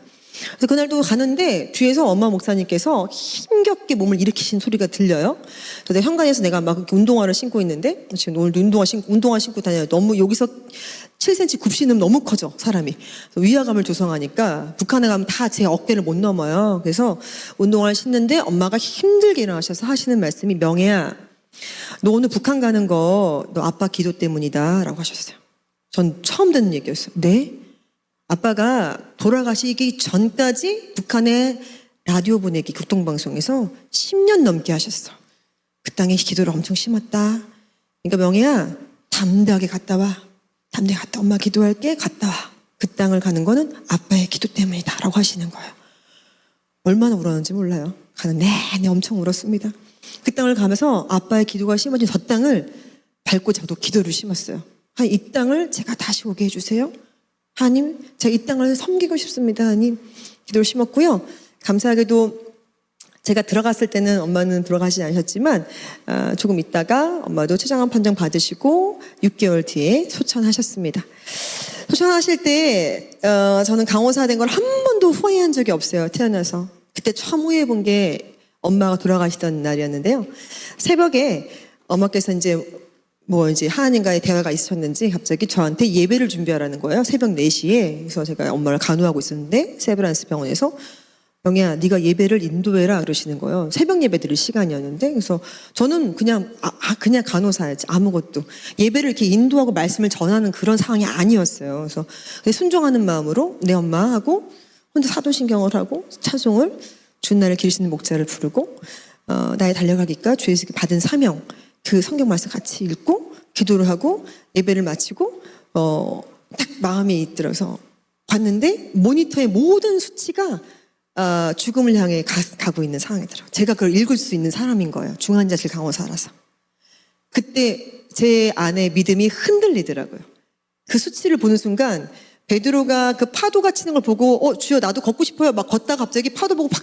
그래서 그날도 가는데 뒤에서 엄마 목사님께서 힘겹게 몸을 일으키신 소리가 들려요. 그래서 현관에서 내가 막 운동화를 신고 있는데 지금 오늘 운동화 신고 다녀요. 너무 여기서 7cm 굽신음 너무 커져 사람이. 위화감을 조성하니까 북한에 가면 다 제 어깨를 못 넘어요. 그래서 운동화를 신는데 엄마가 힘들게 일어나셔서 하시는 말씀이 명혜야 너 오늘 북한 가는 거 너 아빠 기도 때문이다 라고 하셨어요. 전 처음 듣는 얘기였어요. 네? 아빠가 돌아가시기 전까지 북한의 라디오 보내기 교통방송에서 10년 넘게 하셨어. 그 땅에 기도를 엄청 심었다. 그러니까 명혜야 담대하게 갔다 와. 담대하게 갔다 엄마 기도할게 갔다 와. 그 땅을 가는 거는 아빠의 기도 때문이다 라고 하시는 거예요. 얼마나 울었는지 몰라요. 가는 내내 엄청 울었습니다. 그 땅을 가면서 아빠의 기도가 심어진 저 땅을 밟고 저도 기도를 심었어요. 이 땅을 제가 다시 오게 해주세요. 하나님, 제가 이 땅을 섬기고 싶습니다. 하나님, 기도를 심었고요. 감사하게도 제가 들어갔을 때는 엄마는 들어가지 않으셨지만 조금 있다가 엄마도 췌장암 판정 받으시고 6개월 뒤에 소천하셨습니다. 소천하실 때 저는 간호사 된 걸 한 번도 후회한 적이 없어요. 태어나서. 그때 처음 후회해본 게 엄마가 돌아가시던 날이었는데요. 새벽에 엄마께서 이제 하나님과의 대화가 있으셨는지 갑자기 저한테 예배를 준비하라는 거예요. 새벽 4시에. 그래서 제가 엄마를 간호하고 있었는데 세브란스 병원에서 영희야 네가 예배를 인도해라 그러시는 거예요. 새벽 예배 드릴 시간이었는데 그래서 저는 그냥 간호사였지 아무것도 예배를 이렇게 인도하고 말씀을 전하는 그런 상황이 아니었어요. 그래서 순종하는 마음으로 내 엄마하고 혼자 사도신경을 하고 찬송을 주는 날을 기르시는 목자를 부르고 나의 달려가기까 주에서 받은 사명 그 성경 말씀 같이 읽고 기도를 하고 예배를 마치고 딱 마음이 들어서 봤는데 모니터의 모든 수치가 죽음을 향해 가고 있는 상황이더라고요. 제가 그걸 읽을 수 있는 사람인 거예요. 중환자실 간호사라서. 그때 제 안에 믿음이 흔들리더라고요. 그 수치를 보는 순간 베드로가 그 파도가 치는 걸 보고 주여 나도 걷고 싶어요. 막 걷다가 갑자기 파도 보고 팍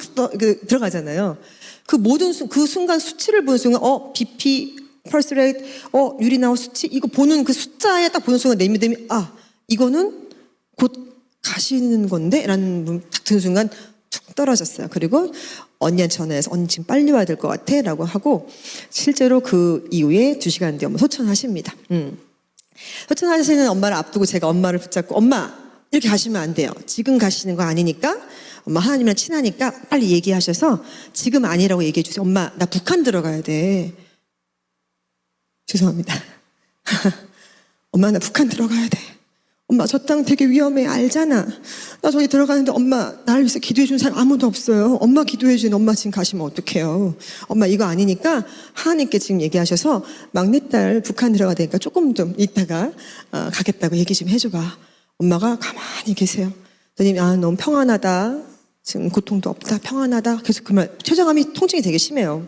들어가잖아요. 그 모든 그 순간 수치를 보는 순간 BP 펄스 레이트, 유리나오 수치 이거 보는 그 숫자에 딱 보는 순간 내 믿음이 이거는 곧 가시는 건데 라는 딱 드는 순간 툭 떨어졌어요. 그리고 언니한테 전화해서 언니 지금 빨리 와야 될 것 같아 라고 하고 실제로 그 이후에 2시간 뒤에 엄마 소천하십니다. 소천하시는 엄마를 앞두고 제가 엄마를 붙잡고 엄마 이렇게 가시면 안 돼요. 지금 가시는 거 아니니까 엄마 하나님이랑 친하니까 빨리 얘기하셔서 지금 아니라고 얘기해 주세요. 엄마 나 북한 들어가야 돼. 죄송합니다. 엄마 나 북한 들어가야 돼. 엄마 저 땅 되게 위험해 알잖아. 나 저기 들어가는데 엄마 나를 위해서 기도해 주는 사람 아무도 없어요. 엄마 기도해 주는 엄마 지금 가시면 어떡해요. 엄마 이거 아니니까 하나님께 지금 얘기하셔서 막내딸 북한 들어가야 되니까 조금 좀 이따가 가겠다고 얘기 좀 해줘봐. 엄마가 가만히 계세요. 선생님 너무 평안하다. 지금 고통도 없다. 평안하다. 계속 그 말 췌장암이 통증이 되게 심해요.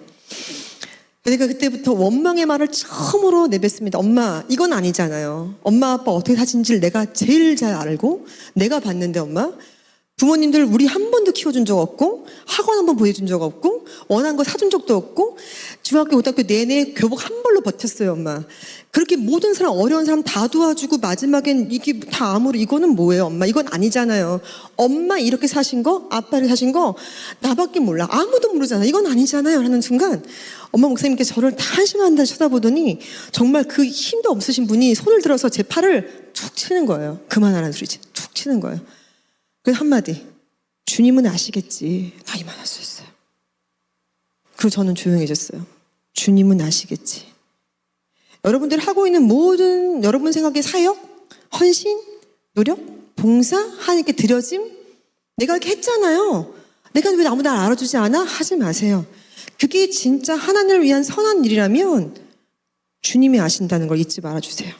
그러니까 그때부터 원망의 말을 처음으로 내뱉습니다. 엄마, 이건 아니잖아요. 엄마, 아빠 어떻게 사신지를 내가 제일 잘 알고 내가 봤는데 엄마, 부모님들 우리 한 번도 키워준 적 없고 학원 한 번 보내준 적 없고 원한 거 사준 적도 없고 중학교 고등학교 내내 교복 한 벌로 버텼어요 엄마. 그렇게 모든 사람 어려운 사람 다 도와주고 마지막엔 이게 다 아무리 이거는 뭐예요 엄마 이건 아니잖아요. 엄마 이렇게 사신 거 아빠 이렇게 사신 거 나밖에 몰라 아무도 모르잖아 이건 아니잖아요 하는 순간 엄마 목사님께 저를 다 한심한데 쳐다보더니 정말 그 힘도 없으신 분이 손을 들어서 제 팔을 툭 치는 거예요. 그만하라는 소리지. 툭 치는 거예요. 그래서 한마디 주님은 아시겠지. 나 이만했었어요. 그리고 저는 조용해졌어요. 주님은 아시겠지. 여러분들 하고 있는 모든 여러분 생각의 사역, 헌신, 노력, 봉사, 하나님께 드려짐 내가 이렇게 했잖아요. 내가 왜 아무도 날 알아주지 않아? 하지 마세요. 그게 진짜 하나님을 위한 선한 일이라면 주님이 아신다는 걸 잊지 말아주세요.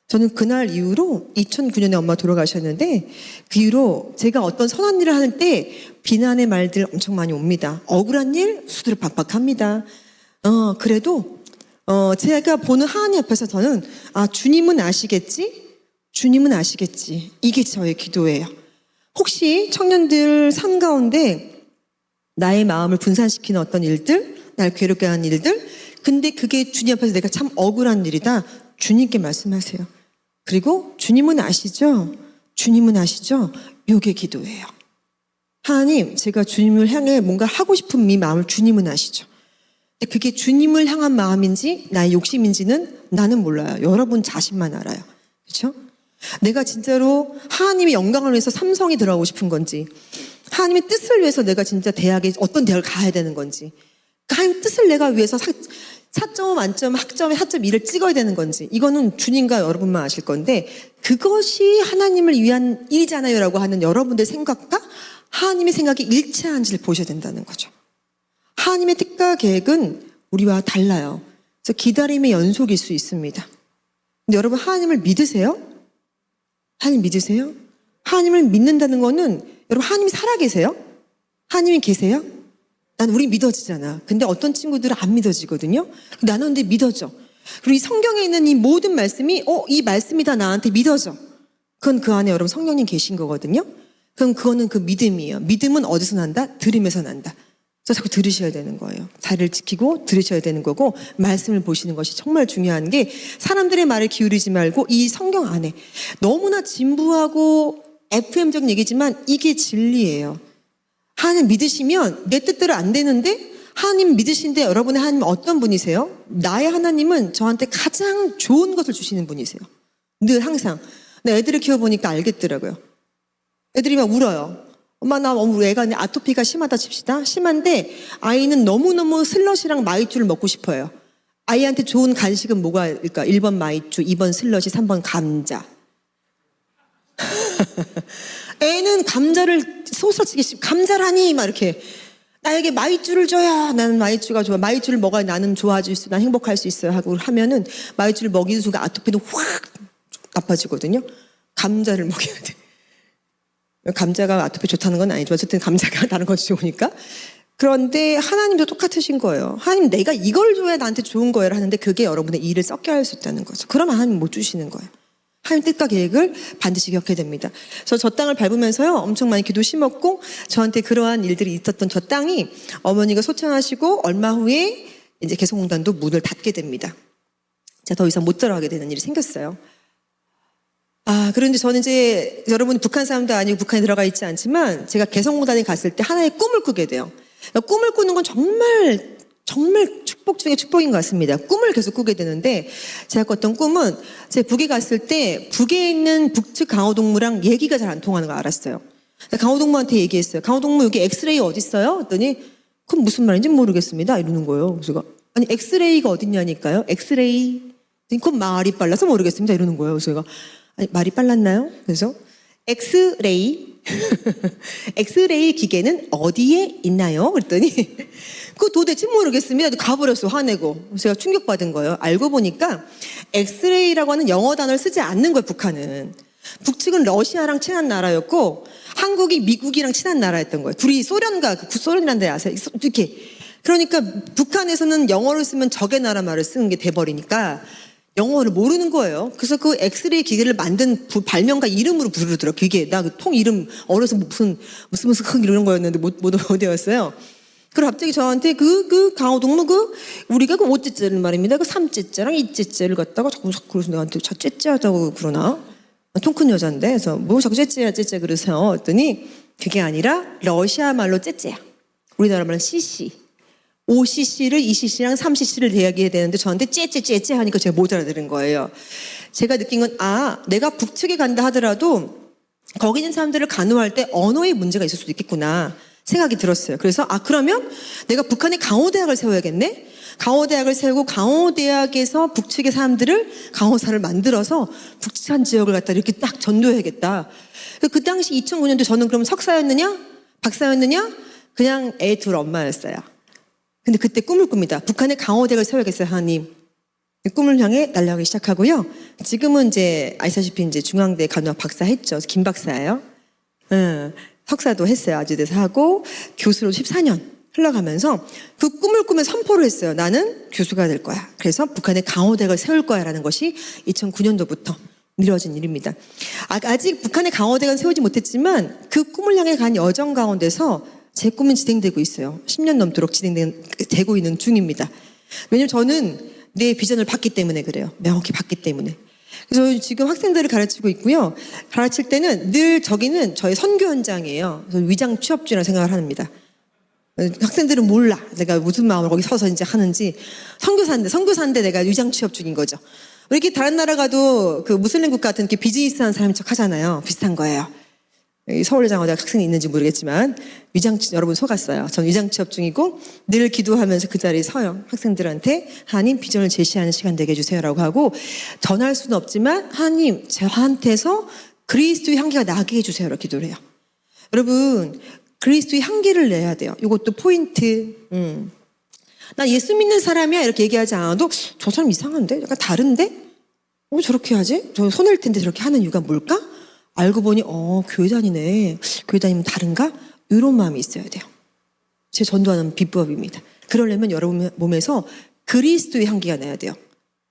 저는 그날 이후로 2009년에 엄마 돌아가셨는데 그 이후로 제가 어떤 선한 일을 할 때 비난의 말들 엄청 많이 옵니다. 억울한 일 수두룩 박박합니다. 그래도 제가 보는 하나님 앞에서 저는 주님은 아시겠지? 주님은 아시겠지. 이게 저의 기도예요. 혹시 청년들 삶 가운데 나의 마음을 분산시키는 어떤 일들, 날 괴롭게 하는 일들, 근데 그게 주님 앞에서 내가 참 억울한 일이다. 주님께 말씀하세요. 그리고 주님은 아시죠? 주님은 아시죠? 요게 기도예요. 하나님, 제가 주님을 향해 뭔가 하고 싶은 이 마음을 주님은 아시죠? 그게 주님을 향한 마음인지 나의 욕심인지는 나는 몰라요. 여러분 자신만 알아요. 그렇죠? 내가 진짜로 하나님의 영광을 위해서 삼성에 들어가고 싶은 건지 하나님의 뜻을 위해서 내가 진짜 대학에 어떤 대학을 가야 되는 건지 하나님의 뜻을 내가 위해서 4.5 만점 학점에 4.2를 찍어야 되는 건지 이거는 주님과 여러분만 아실 건데 그것이 하나님을 위한 일이잖아요 라고 하는 여러분들의 생각과 하나님의 생각이 일치한지를 보셔야 된다는 거죠. 하나님의 뜻과 계획은 우리와 달라요. 그래서 기다림의 연속일 수 있습니다. 근데 여러분 하나님을 믿으세요? 하나님 믿으세요? 하나님을 믿는다는 거는 여러분 하나님이 살아계세요? 하나님이 계세요? 난 우리 믿어지잖아. 근데 어떤 친구들은 안 믿어지거든요. 나는 근데 믿어져. 그리고 이 성경에 있는 이 모든 말씀이 이 말씀이 다 나한테 믿어져. 그건 그 안에 여러분 성령님 계신 거거든요. 그럼 그거는 그 믿음이에요. 믿음은 어디서 난다? 들음에서 난다. 그래서 자꾸 들으셔야 되는 거예요. 자리를 지키고 들으셔야 되는 거고 말씀을 보시는 것이 정말 중요한 게 사람들의 말을 기울이지 말고 이 성경 안에 너무나 진부하고 FM적 얘기지만 이게 진리예요. 하나님 믿으시면 내 뜻대로 안 되는데 하나님 믿으신데 여러분의 하나님은 어떤 분이세요? 나의 하나님은 저한테 가장 좋은 것을 주시는 분이세요. 늘 항상. 내 애들을 키워보니까 알겠더라고요. 애들이 막 울어요. 엄마 나 우리 애가 아토피가 심하다 칩시다. 심한데 아이는 너무너무 슬러시랑 마이쮸를 먹고 싶어요. 아이한테 좋은 간식은 뭐가 있을까? 1번 마이쮸, 2번 슬러시, 3번 감자. 애는 감자를 소설치기 감자라니 막 이렇게 나에게 마이쮸를 줘야 나는 마이쮸가 좋아. 마이쮸를 먹어야 나는 좋아질 수, 난 행복할 수 있어요 하고 하면은 마이쮸를 먹이는 순간 아토피는 확 나빠지거든요. 감자를 먹여야 돼. 감자가 아토피 좋다는 건 아니죠. 어쨌든 감자가 다른 거 좋으니까. 그런데 하나님도 똑같으신 거예요. 하나님 내가 이걸 줘야 나한테 좋은 거예요 하는데 그게 여러분의 일을 썩게 할 수 있다는 거죠. 그러면 하나님 못 주시는 거예요. 하나님 뜻과 계획을 반드시 기억해야 됩니다. 그래서 저 땅을 밟으면서요 엄청 많이 기도 심었고 저한테 그러한 일들이 있었던 저 땅이 어머니가 소천하시고 얼마 후에 이제 개성공단도 문을 닫게 됩니다. 제가 더 이상 못 들어가게 되는 일이 생겼어요. 그런데 저는 이제 여러분 북한 사람도 아니고 북한에 들어가 있지 않지만 제가 개성공단에 갔을 때 하나의 꿈을 꾸게 돼요. 꿈을 꾸는 건 정말 축복 중에 축복인 것 같습니다. 꿈을 계속 꾸게 되는데 제가 꿨던 꿈은 제가 북에 갔을 때 북에 있는 북측 강호동무랑 얘기가 잘 안 통하는 걸 알았어요. 강호동무한테 얘기했어요. 강호동무 여기 엑스레이 어디 있어요? 했더니 그럼 무슨 말인지 모르겠습니다. 이러는 거예요. 그래서 제가 아니 엑스레이가 어딨냐니까요. 엑스레이 그건 말이 빨라서 모르겠습니다. 이러는 거예요. 그래서 제가 아니 말이 빨랐나요? 그래서 엑스레이 엑스레이 기계는 어디에 있나요? 그랬더니 그거 도대체 모르겠습니다. 가버렸어 화내고. 제가 충격받은 거예요. 알고 보니까 엑스레이라고 하는 영어 단어를 쓰지 않는 거예요. 북한은. 북측은 러시아랑 친한 나라였고 한국이 미국이랑 친한 나라였던 거예요. 둘이 소련과 구소련이라는 데 아세요? 이렇게. 그러니까 북한에서는 영어를 쓰면 적의 나라 말을 쓰는 게 돼버리니까 영어를 모르는 거예요. 그래서 그 엑스레이 기계를 만든 발명가 이름으로 부르더라고요. 그게 나 그 통 이름 어려서 무슨 이런 거였는데 못 외웠어요. 그리고 갑자기 저한테 강호동무 우리가 그 5째째를 말입니다. 그 3째째랑 2째째를 갖다가 자꾸 그래서 내한테 저 째째하다고 그러나? 통 큰 여잔데. 그래서 뭐 자꾸 째째야 째째 그러세요. 했더니 그게 아니라 러시아 말로 째째야. 우리나라 말로 cc. 5cc를 2cc랑 3cc를 이야기해야 되는데 저한테 째째 하니까 제가 못 알아들은 거예요. 제가 느낀 건 내가 북측에 간다 하더라도 거기 있는 사람들을 간호할 때 언어의 문제가 있을 수도 있겠구나 생각이 들었어요. 그래서 그러면 내가 북한에 강호대학을 세워야겠네. 강호대학을 세우고 강호대학에서 북측의 사람들을 강호사를 만들어서 북한 지역을 갖다 이렇게 딱 전도해야겠다. 그 당시 2009년도 저는 그럼 석사였느냐 박사였느냐 그냥 애 둘 엄마였어요. 근데 그때 꿈을 꿉니다. 북한에 강호대학을 세워야겠어요, 하나님. 꿈을 향해 날아가기 시작하고요. 지금은 이제 아시다시피 이제 중앙대 간호학 박사 했죠. 김 박사예요. 석사도 했어요. 아주대에서 하고 교수로 14년 흘러가면서 그 꿈을 꾸며 선포를 했어요. 나는 교수가 될 거야. 그래서 북한에 강호대학을 세울 거야라는 것이 2009년도부터 이루어진 일입니다. 아직 북한에 강호대학은 세우지 못했지만 그 꿈을 향해 간 여정 가운데서 제 꿈은 진행되고 있어요. 10년 넘도록 진행되고 있는 중입니다. 왜냐면 저는 내 비전을 봤기 때문에 그래요. 명확히 봤기 때문에. 그래서 지금 학생들을 가르치고 있고요. 가르칠 때는 늘 저기는 저희 선교 현장이에요. 그래서 위장 취업주의라는 생각을 합니다. 학생들은 몰라. 내가 무슨 마음으로 거기 서서 이제 하는지. 선교사인데 내가 위장 취업 중인 거죠. 이렇게 다른 나라 가도 그 무슬림 국가 같은 이렇게 비즈니스 하는 사람인 척 하잖아요. 비슷한 거예요. 서울장어대학 학생이 있는지 모르겠지만 여러분 속았어요. 전 위장 취업 중이고 늘 기도하면서 그 자리에 서요. 학생들한테 하나님 비전을 제시하는 시간 되게 해주세요라고 하고 전할 수는 없지만 하나님 저한테서 그리스도의 향기가 나게 해주세요라고 기도를 해요. 여러분 그리스도의 향기를 내야 돼요. 이것도 포인트. 난 예수 믿는 사람이야 이렇게 얘기하지 않아도 저 사람 이상한데? 약간 다른데? 저렇게 하지? 저 손할 텐데 저렇게 하는 이유가 뭘까? 알고 보니 교회 다니네. 교회 다니면 다른가? 이런 마음이 있어야 돼요. 제 전도하는 비법입니다. 그러려면 여러분 몸에서 그리스도의 향기가 나야 돼요.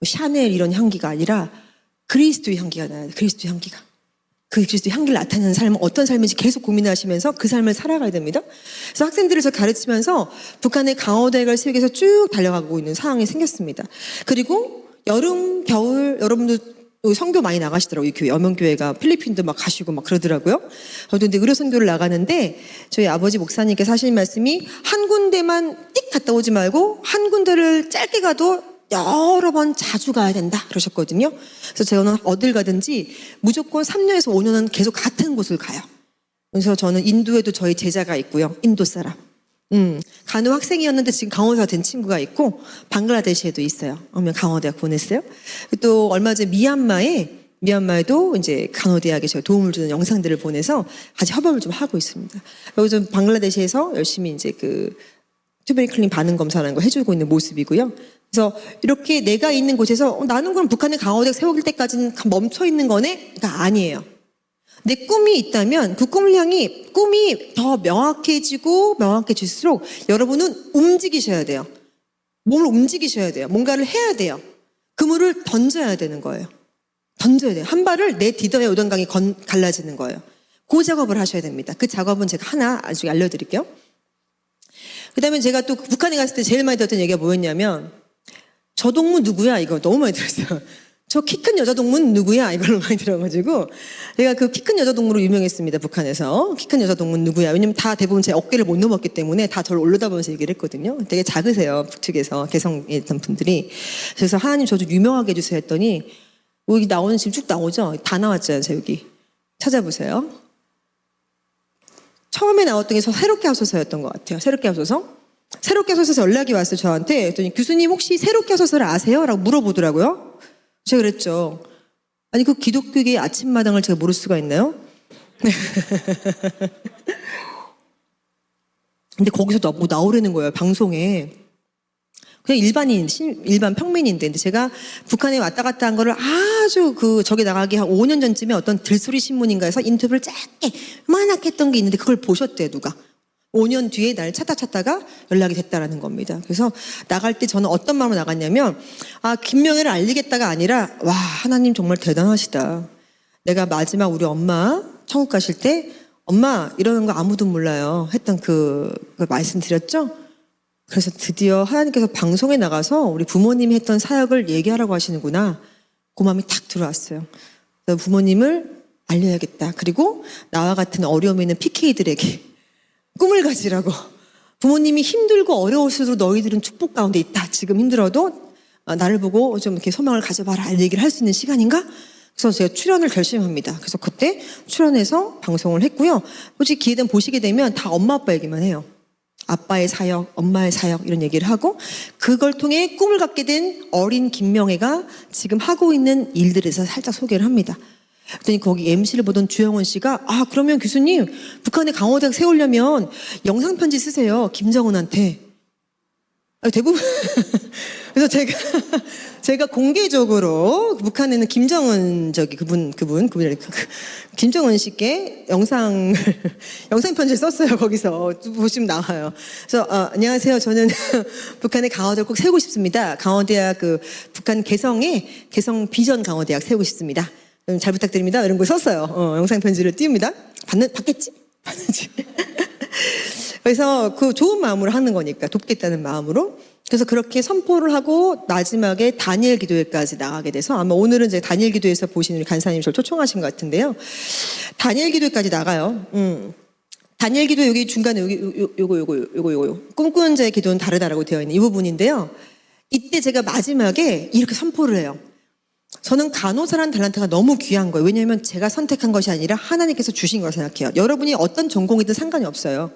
샤넬 이런 향기가 아니라 그리스도의 향기가 나야 돼요. 그리스도의 향기가. 그 그리스도의 향기를 나타내는 삶은 어떤 삶인지 계속 고민하시면서 그 삶을 살아가야 됩니다. 그래서 학생들을 가르치면서 북한의 강호대학을 세우기 위해서 쭉 달려가고 있는 상황이 생겼습니다. 그리고 여름, 겨울 여러분들 선교 많이 나가시더라고요. 이 교회, 여명교회가 필리핀도 막 가시고 막 그러더라고요. 저도 근데 의료 선교를 나가는데 저희 아버지 목사님께서 하시는 말씀이 한 군데만 띡 갔다 오지 말고 한 군데를 짧게 가도 여러 번 자주 가야 된다 그러셨거든요. 그래서 저는 어딜 가든지 무조건 3년에서 5년은 계속 같은 곳을 가요. 그래서 저는 인도에도 저희 제자가 있고요. 인도 사람. 간호 학생이었는데 지금 강호사가 된 친구가 있고 방글라데시에도 있어요. 강호대학 보냈어요. 또 얼마 전에 미얀마에도 이제 간호대학에 제가 도움을 주는 영상들을 보내서 같이 협업을 좀 하고 있습니다. 여기서 방글라데시에서 열심히 이제 그 튜베리클린 반응 검사라는 거 해주고 있는 모습이고요. 그래서 이렇게 내가 있는 곳에서 나는 그럼 북한의 강호대학 세우길 때까지는 멈춰 있는 거네? 그러니까 아니에요. 내 꿈이 있다면 그 꿈을 향해 꿈이 더 명확해질수록 여러분은 움직이셔야 돼요. 몸을 움직이셔야 돼요. 뭔가를 해야 돼요. 그물을 던져야 되는 거예요. 던져야 돼요. 한 발을 내 디더의 오던강에 갈라지는 거예요. 그 작업을 하셔야 됩니다. 그 작업은 제가 하나 나중에 알려드릴게요. 그 다음에 제가 또 북한에 갔을 때 제일 많이 들었던 얘기가 뭐였냐면 저 동무 누구야? 이거 너무 많이 들었어요. 저 키 큰 여자 동무는 누구야? 이걸로 많이 들어가지고 제가 그 키 큰 여자 동무로 유명했습니다. 북한에서. 키 큰 여자 동무는 누구야? 왜냐면 다 대부분 제 어깨를 못 넘었기 때문에 다 저를 올려다보면서 얘기를 했거든요. 되게 작으세요. 북측에서 개성에 있던 분들이. 그래서 하나님 저 좀 유명하게 해주세요 했더니 여기 나오는 지금 쭉 나오죠? 다 나왔잖아요. 여기. 찾아보세요. 처음에 나왔던 게 새롭게 하소서였던 것 같아요. 새롭게 하소서. 새롭게 하소서에서 연락이 왔어요. 저한테. 그랬더니 교수님 혹시 새롭게 하소서를 아세요? 라고 물어보더라고요. 제가 그랬죠. 아니 그 기독교계의 아침마당을 제가 모를 수가 있나요? 근데 거기서 뭐 나오라는 거예요. 방송에. 그냥 일반 평민인데. 근데 제가 북한에 왔다 갔다 한 거를 아주 저기 나가기 한 5년 전쯤에 어떤 들소리 신문인가에서 인터뷰를 짧게 요만하게 했던 게 있는데 그걸 보셨대요. 누가. 5년 뒤에 날 찾다가 연락이 됐다라는 겁니다. 그래서 나갈 때 저는 어떤 마음으로 나갔냐면 김명애를 알리겠다가 아니라 와 하나님 정말 대단하시다. 내가 마지막 우리 엄마 천국 가실 때 엄마 이러는 거 아무도 몰라요 했던 그 말씀 드렸죠. 그래서 드디어 하나님께서 방송에 나가서 우리 부모님이 했던 사역을 얘기하라고 하시는구나. 그 마음이 탁 들어왔어요. 그래서 부모님을 알려야겠다. 그리고 나와 같은 어려움이 있는 PK들에게 꿈을 가지라고. 부모님이 힘들고 어려울수록 너희들은 축복 가운데 있다. 지금 힘들어도 나를 보고 좀 이렇게 소망을 가져봐라. 이런 얘기를 할 수 있는 시간인가? 그래서 제가 출연을 결심합니다. 그래서 그때 출연해서 방송을 했고요. 솔직히 기회되면 보시게 되면 다 엄마 아빠 얘기만 해요. 아빠의 사역, 엄마의 사역 이런 얘기를 하고 그걸 통해 꿈을 갖게 된 어린 김명애가 지금 하고 있는 일들에 대해서 살짝 소개를 합니다. 그랬더니 거기 MC를 보던 주영원 씨가 그러면 교수님 북한의 강호대학 세우려면 영상편지 쓰세요. 김정은한테. 대부분 그래서 제가 공개적으로 북한에는 김정은 그분이 김정은 씨께 영상 편지를 썼어요. 거기서 보시면 나와요. 그래서 안녕하세요. 저는 북한의 강호대학 꼭 세우고 싶습니다. 강호대학 북한 개성 비전 강호대학 세우고 싶습니다. 잘 부탁드립니다. 이런 거 썼어요. 영상 편지를 띄웁니다. 받겠지? 받는지. 그래서 그 좋은 마음으로 하는 거니까 돕겠다는 마음으로. 그래서 그렇게 선포를 하고 마지막에 다니엘 기도회까지 나가게 돼서 아마 오늘은 이제 다니엘 기도회에서 보시는 우리 간사님이 저를 초청하신 것 같은데요. 다니엘 기도회까지 나가요. 다니엘 기도 여기 중간에 요거 꿈꾸는 자의 기도는 다르다라고 되어 있는 이 부분인데요. 이때 제가 마지막에 이렇게 선포를 해요. 저는 간호사라는 달란트가 너무 귀한 거예요. 왜냐하면 제가 선택한 것이 아니라 하나님께서 주신 거라고 생각해요. 여러분이 어떤 전공이든 상관이 없어요.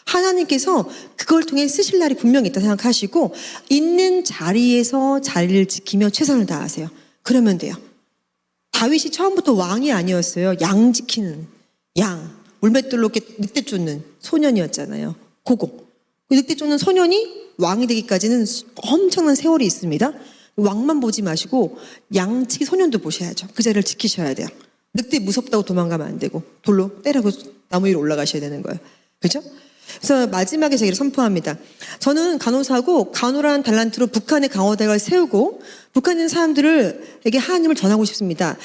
하나님께서 그걸 통해 쓰실 날이 분명히 있다 생각하시고 있는 자리에서 자리를 지키며 최선을 다하세요. 그러면 돼요. 다윗이 처음부터 왕이 아니었어요. 양 지키는 물맷돌로 이렇게 늑대 쫓는 소년이었잖아요. 그 늑대 쫓는 소년이 왕이 되기까지는 엄청난 세월이 있습니다. 왕만 보지 마시고 양치기 소년도 보셔야죠. 그 자리를 지키셔야 돼요. 늑대 무섭다고 도망가면 안 되고 돌로 때리고 나무 위로 올라가셔야 되는 거예요. 그렇죠? 그래서 마지막에 제가 선포합니다. 저는 간호사고 간호라는 달란트로 북한의 강호대학을 세우고 북한에 있는 사람들에게 하나님을 전하고 싶습니다.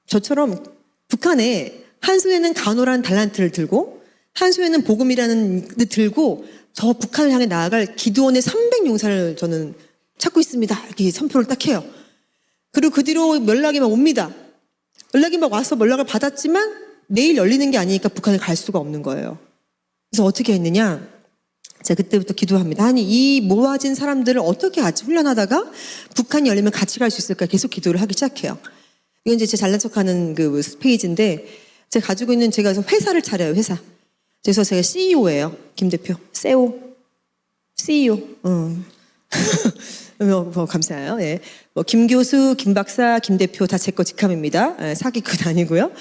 저처럼 북한에 한 손에는 간호라는 달란트를 들고 한 손에는 복음이라는 들고 저 북한을 향해 나아갈 기드온의 300용사를 저는 찾고 있습니다. 이렇게 선포를 딱 해요. 그리고 그 뒤로 연락이 막 옵니다. 연락이 막 와서 연락을 받았지만 내일 열리는 게 아니니까 북한을 갈 수가 없는 거예요. 그래서 어떻게 했느냐? 제가 그때부터 기도합니다. 아니 이 모아진 사람들을 어떻게 같이 훈련하다가 북한이 열리면 같이 갈 수 있을까 계속 기도를 하기 시작해요. 이건 이제 제 잘난 척하는 그 페이지인데 제가 가지고 있는 제가 회사를 차려요. 회사. 그래서 제가 CEO예요. 김 대표. CEO. 감사해요. 예. 김 교수, 김 박사, 김 대표 다 제 거 직함입니다. 사기꾼 아니고요.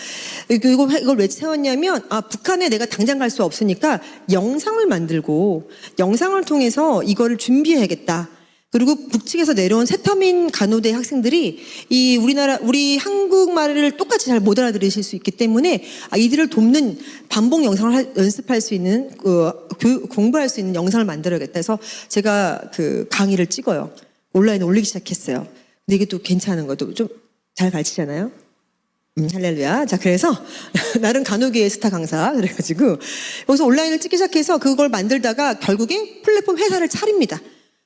이걸 왜 세웠냐면, 북한에 내가 당장 갈 수 없으니까 영상을 만들고, 영상을 통해서 이거를 준비해야겠다. 그리고 북측에서 내려온 세터민 간호대 학생들이 우리 한국말을 똑같이 잘 못 알아들으실 수 있기 때문에 이들을 돕는 반복 영상을 연습할 수 있는, 공부할 수 있는 영상을 만들어야겠다 해서 제가 강의를 찍어요. 온라인에 올리기 시작했어요. 근데 이게 또 괜찮은 것도 좀 잘 가르치잖아요. 할렐루야. 자, 그래서 나름 간호계의 스타 강사 그래가지고 여기서 온라인을 찍기 시작해서 그걸 만들다가 결국에 플랫폼 회사를 차립니다.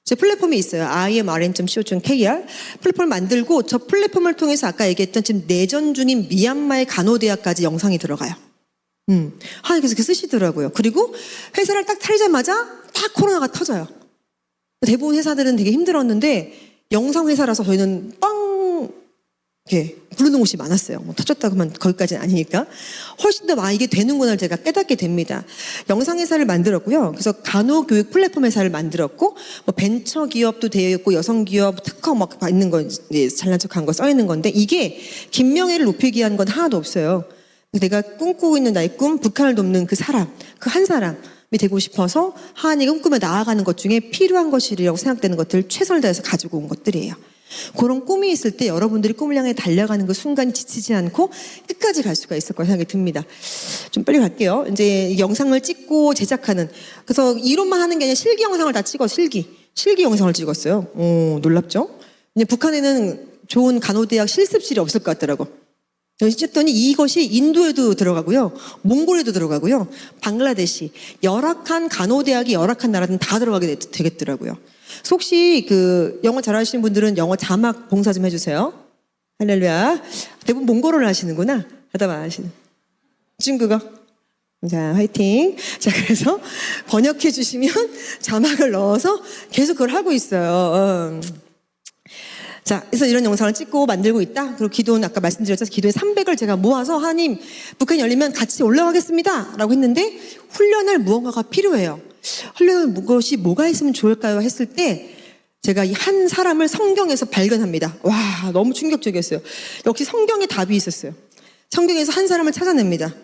제 플랫폼이 있어요. imrn.co.kr 플랫폼을 만들고 저 플랫폼을 통해서 아까 얘기했던 지금 내전 중인 미얀마의 간호대학까지 영상이 들어가요. 하나님께서 이렇게 쓰시더라고요. 그리고 회사를 딱 차리자마자 딱 코로나가 터져요. 대부분 회사들은 되게 힘들었는데 영상 회사라서 저희는 이렇게 부르는 곳이 많았어요. 터졌다고 하면 거기까지는 아니니까. 훨씬 더 이게 되는구나 제가 깨닫게 됩니다. 영상 회사를 만들었고요. 그래서 간호교육 플랫폼 회사를 만들었고, 벤처 기업도 되어 있고, 여성 기업 특허 막 있는 거, 잘난 척한 거 써 있는 건데, 이게 김명애를 높이기 위한 건 하나도 없어요. 내가 꿈꾸고 있는 나의 꿈, 북한을 돕는 그 사람, 그 한 사람이 되고 싶어서 하나님이 꿈꾸며 나아가는 것 중에 필요한 것이라고 생각되는 것들 최선을 다해서 가지고 온 것들이에요. 그런 꿈이 있을 때 여러분들이 꿈을 향해 달려가는 그 순간이 지치지 않고 끝까지 갈 수가 있을 거라 생각이 듭니다. 좀 빨리 갈게요. 이제 영상을 찍고 제작하는, 그래서 이론만 하는 게 아니라 실기 영상을 다 찍어. 실기 영상을 찍었어요. 놀랍죠? 북한에는 좋은 간호대학 실습실이 없을 것 같더라고. 했더니 이것이 인도에도 들어가고요, 몽골에도 들어가고요, 방글라데시, 열악한 간호대학이 열악한 나라는 다 들어가게 되겠더라고요. 그래서 혹시 그 영어 잘하시는 분들은 영어 자막 봉사 좀 해주세요. 할렐루야. 대부분 몽골어를 하시는구나. 하다 마시는. 중국어. 자, 화이팅. 자, 그래서 번역해 주시면 자막을 넣어서 계속 그걸 하고 있어요. 자, 그래서 이런 영상을 찍고 만들고 있다. 그리고 기도는 아까 말씀드렸죠. 기도의 300을 제가 모아서 하나님, 북한이 열리면 같이 올라가겠습니다. 라고 했는데 훈련할 무언가가 필요해요. 훈련할 것이 뭐가 있으면 좋을까요? 했을 때 제가 이 한 사람을 성경에서 발견합니다. 와, 너무 충격적이었어요. 역시 성경에 답이 있었어요. 성경에서 한 사람을 찾아냅니다.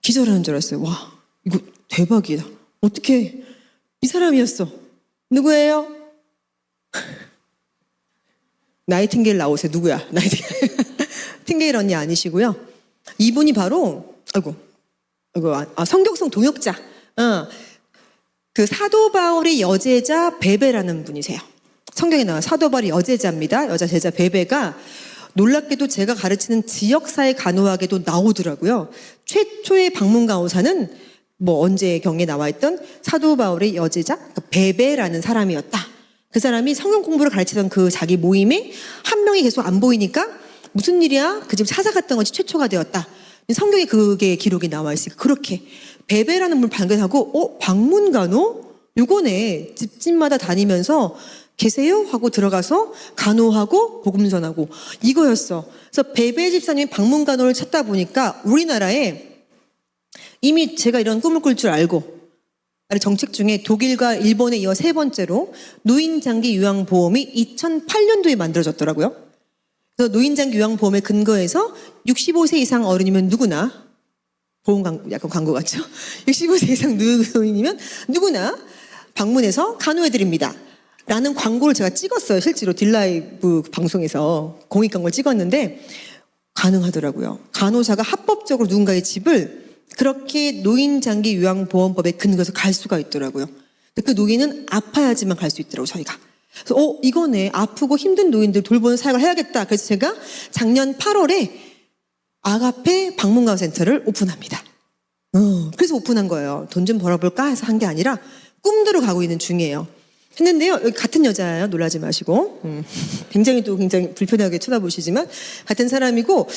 기절하는 줄 알았어요. 와, 이거 대박이다. 어떻게 이 사람이었어. 누구예요? 나이팅게일 나오세요. 누구야? 나이팅게일 언니 아니시고요. 이분이 바로 성경성 동역자. 그 사도 바울의 여제자 베베라는 분이세요. 성경에 나와 사도 바울의 여제자입니다. 여자 제자 베베가 놀랍게도 제가 가르치는 지역사회 간호학에도 나오더라고요. 최초의 방문 간호사는 뭐 언제 경에 나와 있던 사도 바울의 여제자 그러니까 베베라는 사람이었다. 그 사람이 성경 공부를 가르치던 그 자기 모임에 한 명이 계속 안 보이니까 무슨 일이야? 그 집 찾아갔던 것이 최초가 되었다. 성경에 그게 기록이 나와 있으니까 그렇게 베베라는 분을 발견하고 방문 간호? 요거네. 집집마다 다니면서 계세요? 하고 들어가서 간호하고 복음 전하고 이거였어. 그래서 베베 집사님이 방문 간호를 찾다 보니까 우리나라에 이미 제가 이런 꿈을 꿀 줄 알고 정책 중에 독일과 일본에 이어 세 번째로 노인장기 요양보험이 2008년도에 만들어졌더라고요. 그래서 노인장기 요양보험에 근거해서 65세 이상 어른이면 누구나 보험 광고, 약간 광고 같죠? 65세 이상 노인이면 누구나 방문해서 간호해드립니다. 라는 광고를 제가 찍었어요. 실제로 딜라이브 방송에서 공익 광고를 찍었는데 가능하더라고요. 간호사가 합법적으로 누군가의 집을 그렇게 노인장기 요양보험법에 근거해서 갈 수가 있더라고요. 그 노인은 아파야지만 갈 수 있더라고요, 저희가. 그래서 이거네. 아프고 힘든 노인들 돌보는 사역을 해야겠다. 그래서 제가 작년 8월에 아가페 방문간호센터를 오픈합니다. 그래서 오픈한 거예요. 돈 좀 벌어볼까 해서 한 게 아니라 꿈대로 가고 있는 중이에요. 했는데요. 여기 같은 여자예요. 놀라지 마시고. 굉장히 불편하게 쳐다보시지만 같은 사람이고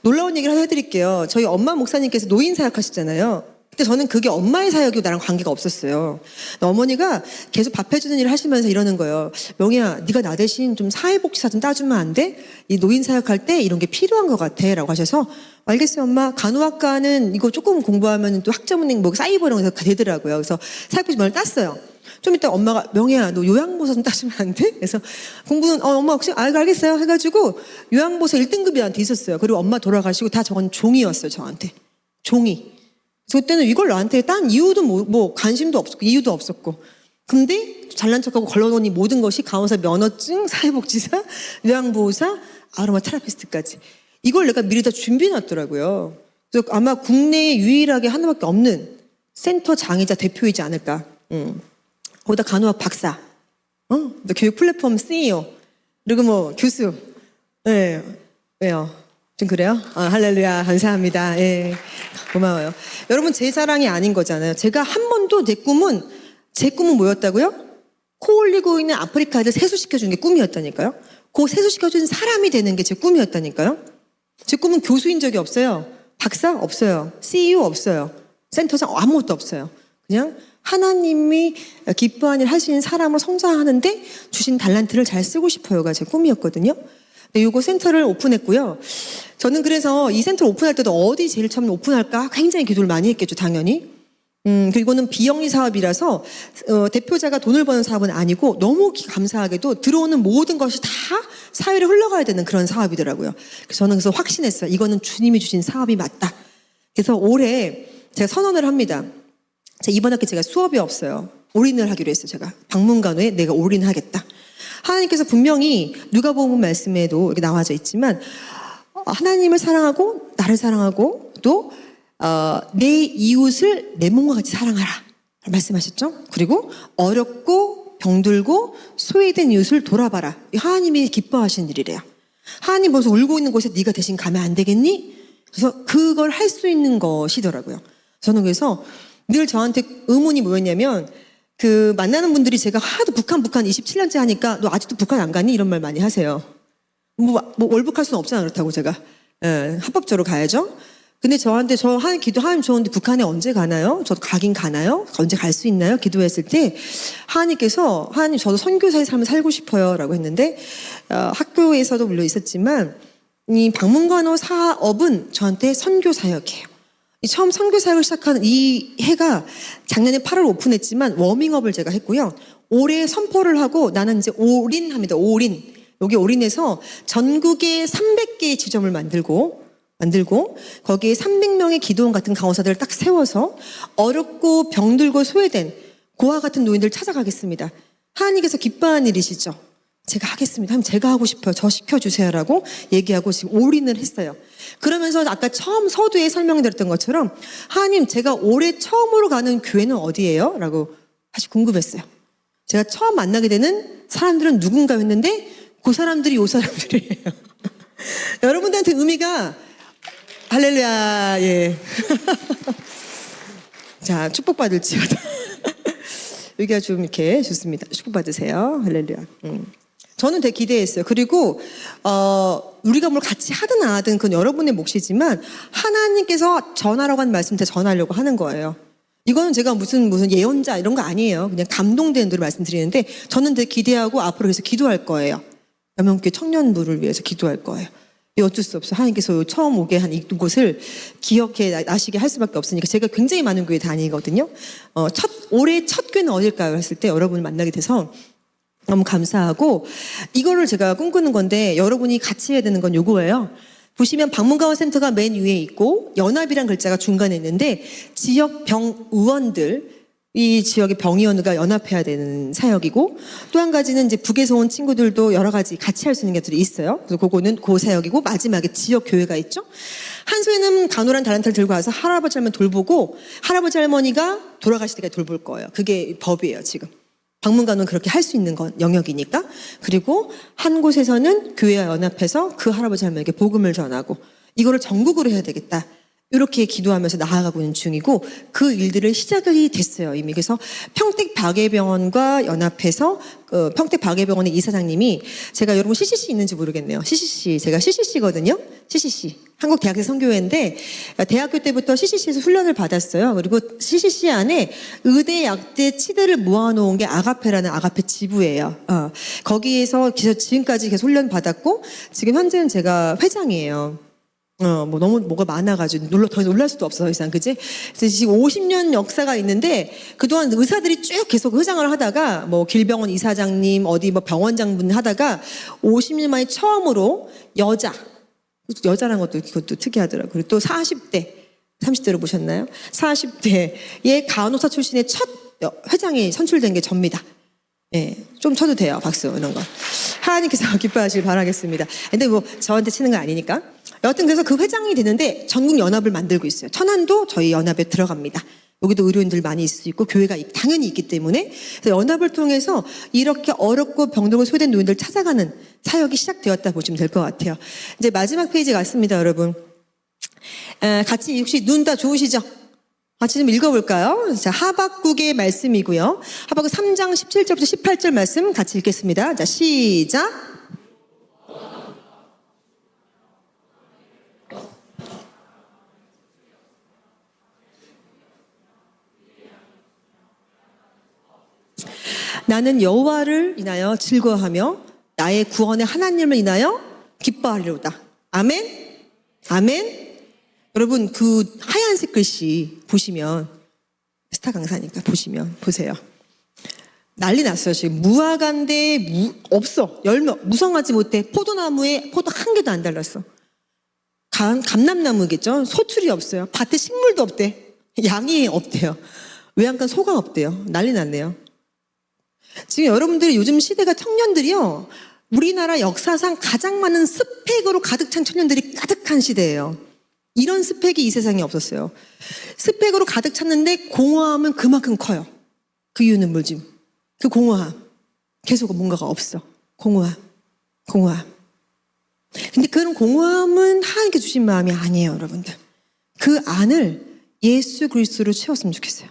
놀라운 얘기를 하나 해드릴게요. 저희 엄마 목사님께서 노인 사역 하시잖아요. 근데 저는 그게 엄마의 사역이고 나랑 관계가 없었어요. 어머니가 계속 밥 해주는 일을 하시면서 이러는 거예요. 명희야, 네가 나 대신 좀 사회복지사 좀 따주면 안 돼? 이 노인 사역할 때 이런 게 필요한 것 같아. 라고 하셔서 알겠어요, 엄마. 간호학과는 이거 조금 공부하면 또 학점은 뭐 사이버 이런 거 되더라고요. 그래서 사회복지만을 땄어요. 좀 이따 엄마가 명희야 너 요양보서 좀 따주면 안 돼? 그래서 공부는 엄마 혹시 알겠어요 해가지고 요양보서 1등급이 나한테 있었어요. 그리고 엄마 돌아가시고 다 저건 종이였어요. 저한테 종이. 그래서 그때는 이걸 나한테 딴 이유도 뭐 관심도 없었고 이유도 없었고 근데 잘난 척하고 걸러놓은 이 모든 것이 간호사 면허증, 사회복지사, 요양보호사, 아로마 테라피스트까지 이걸 내가 미리 다 준비해놨더라고요. 그래서 아마 국내에 유일하게 하나밖에 없는 센터장이자 대표이지 않을까. 거기다 간호학 박사, 또 교육 플랫폼 CEO, 그리고 뭐 교수. 네, 왜요? 좀 그래요? 할렐루야, 감사합니다. 예, 고마워요. 여러분 제 자랑이 아닌 거잖아요. 제가 한 번도 제 꿈은 뭐였다고요? 코 올리고 있는 아프리카 애들 세수시켜주는 게 꿈이었다니까요. 그 세수시켜주는 사람이 되는 게 제 꿈이었다니까요. 제 꿈은 교수인 적이 없어요. 박사 없어요. CEO 없어요. 센터장 아무것도 없어요. 그냥 하나님이 기뻐하는 일 할 수 있는 사람으로 성장하는데 주신 달란트를 잘 쓰고 싶어요가 제 꿈이었거든요. 네, 요거 센터를 오픈했고요. 저는 그래서 이 센터를 오픈할 때도 어디 제일 처음 오픈할까 굉장히 기도를 많이 했겠죠, 당연히. 그리고 이거는 비영리 사업이라서 대표자가 돈을 버는 사업은 아니고 너무 감사하게도 들어오는 모든 것이 다 사회로 흘러가야 되는 그런 사업이더라고요. 그래서 저는 그래서 확신했어요. 이거는 주님이 주신 사업이 맞다. 그래서 올해 제가 선언을 합니다. 이번 학기 제가 수업이 없어요. 올인을 하기로 했어요. 제가 방문간호에 내가 올인하겠다. 하나님께서 분명히 누가복음 말씀에도 이렇게 나와져 있지만 하나님을 사랑하고 나를 사랑하고 또 내 이웃을 내 몸과 같이 사랑하라 말씀하셨죠. 그리고 어렵고 병들고 소외된 이웃을 돌아봐라. 하나님이 기뻐하시는 일이래요. 하나님 벌써 울고 있는 곳에 네가 대신 가면 안 되겠니? 그래서 그걸 할 수 있는 것이더라고요. 저는 그래서 늘 저한테 의문이 뭐였냐면 그 만나는 분들이 제가 하도 북한 27년째 하니까 너 아직도 북한 안 가니? 이런 말 많이 하세요. 뭐 월북할 수는 없잖아 그렇다고 제가. 예, 합법적으로 가야죠. 근데 저한테 저 하는 기도 하나님 좋은데 북한에 언제 가나요? 저도 가긴 가나요? 언제 갈 수 있나요? 기도했을 때 하나님께서 하나님 저도 선교사의 삶을 살고 싶어요 라고 했는데 학교에서도 물론 있었지만 이 박문관호 사업은 저한테 선교 사역이에요. 처음 선교 사역을 시작하는 이 해가 작년에 8월 오픈했지만 워밍업을 제가 했고요. 올해 선포를 하고 나는 이제 올인합니다. 올인. 여기 올인해서 전국에 300개의 지점을 만들고 거기에 300명의 기도원 같은 강호사들을 딱 세워서 어렵고 병들고 소외된 고아 같은 노인들을 찾아가겠습니다. 하나님께서 기뻐하는 일이시죠. 제가 하겠습니다. 하면 제가 하고 싶어요. 저 시켜주세요라고 얘기하고 지금 올인을 했어요. 그러면서 아까 처음 서두에 설명드렸던 것처럼 하나님 제가 올해 처음으로 가는 교회는 어디예요? 라고 사실 궁금했어요. 제가 처음 만나게 되는 사람들은 누군가 했는데 그 사람들이 요 사람들이에요. 여러분들한테 의미가 할렐루야, 예. 자, 축복받을지어다. 여기가 좀 이렇게 좋습니다. 축복받으세요. 할렐루야. 저는 되게 기대했어요. 그리고, 우리가 뭘 같이 하든 안 하든 그건 여러분의 몫이지만 하나님께서 전하라고 하는 말씀 제가 전하려고 하는 거예요. 이거는 제가 무슨 예언자 이런 거 아니에요. 그냥 감동되는 대로 말씀드리는데 저는 되게 기대하고 앞으로 그래서 기도할 거예요. 여명교회 청년부를 위해서 기도할 거예요. 어쩔 수 없어요. 하나님께서 처음 오게 한 이곳을 기억해 나시게 할 수밖에 없으니까 제가 굉장히 많은 교회 다니거든요. 올해 첫 교회는 어딜까요? 했을 때 여러분을 만나게 돼서 너무 감사하고 이거를 제가 꿈꾸는 건데 여러분이 같이 해야 되는 건 요거예요. 보시면 박문가원 센터가 맨 위에 있고 연합이란 글자가 중간에 있는데 지역 병의원들 이 지역의 병의원과 연합해야 되는 사역이고 또 한 가지는 이제 북에서 온 친구들도 여러 가지 같이 할 수 있는 것들이 있어요. 그래서 그거는 그 사역이고 마지막에 지역 교회가 있죠. 한 손에는 간호란 다란타를 들고 와서 할아버지 할머니 돌보고 할아버지 할머니가 돌아가실 때까지 돌볼 거예요. 그게 법이에요 지금. 박문관은 그렇게 할 수 있는 건 영역이니까. 그리고 한 곳에서는 교회와 연합해서 그 할아버지 할머니에게 복음을 전하고 이거를 전국으로 해야 되겠다. 이렇게 기도하면서 나아가고 있는 중이고 그 일들을 시작이 됐어요 이미. 그래서 평택박예병원과 연합해서 평택박예병원의 이사장님이 제가 여러분 CCC 있는지 모르겠네요. CCC 제가 CCC거든요. CCC 한국대학생 선교회인데 대학교 때부터 CCC에서 훈련을 받았어요. 그리고 CCC 안에 의대, 약대, 치대를 모아놓은 게 아가페라는 아가페 지부예요. 거기에서 지금까지 계속 훈련 받았고 지금 현재는 제가 회장이에요. 뭐 너무 뭐가 많아가지고 더 놀랄 수도 없어, 이상, 그지? 그래서 지금 50년 역사가 있는데 그동안 의사들이 쭉 계속 회장을 하다가 뭐 길병원 이사장님, 어디 뭐 병원장분 하다가 50년 만에 처음으로 여자란 것도 그것도 특이하더라고요. 그리고 또 40대, 30대로 보셨나요? 40대의 간호사 출신의 첫 회장이 선출된 게 접니다. 예, 좀 쳐도 돼요, 박수 이런 거. 하나님께서 기뻐하시길 바라겠습니다. 근데 뭐 저한테 치는 거 아니니까. 여하튼 그래서 그 회장이 되는데 전국 연합을 만들고 있어요. 천안도 저희 연합에 들어갑니다. 여기도 의료인들 많이 있을 수 있고 교회가 당연히 있기 때문에 그래서 연합을 통해서 이렇게 어렵고 병들고 소외된 노인들 찾아가는 사역이 시작되었다 보시면 될 것 같아요. 이제 마지막 페이지 같습니다, 여러분. 같이 혹시 눈 다 좋으시죠? 같이 좀 읽어볼까요? 자, 하박국의 말씀이고요. 하박국 3장 17절부터 18절 말씀 같이 읽겠습니다. 자, 시작. 나는 여호와를 인하여 즐거워하며 나의 구원의 하나님을 인하여 기뻐하리로다. 아멘? 아멘? 여러분 그 하얀색 글씨 보시면 스타 강사니까 보세요. 난리 났어요. 지금 무화과인데 없어. 열매 무성하지 못해. 포도나무에 포도 한 개도 안 달랐어. 감람나무겠죠. 소출이 없어요. 밭에 식물도 없대. 양이 없대요. 외양간 소가 없대요. 난리 났네요. 지금 여러분들이 요즘 시대가 청년들이요. 우리나라 역사상 가장 많은 스펙으로 가득 찬 청년들이 가득한 시대예요. 이런 스펙이 이 세상에 없었어요. 스펙으로 가득 찼는데 공허함은 그만큼 커요. 그 이유는 뭐지? 그 공허함. 계속 뭔가가 없어. 공허함. 근데 그런 공허함은 하나님께 주신 마음이 아니에요, 여러분들. 그 안을 예수 그리스도로 채웠으면 좋겠어요.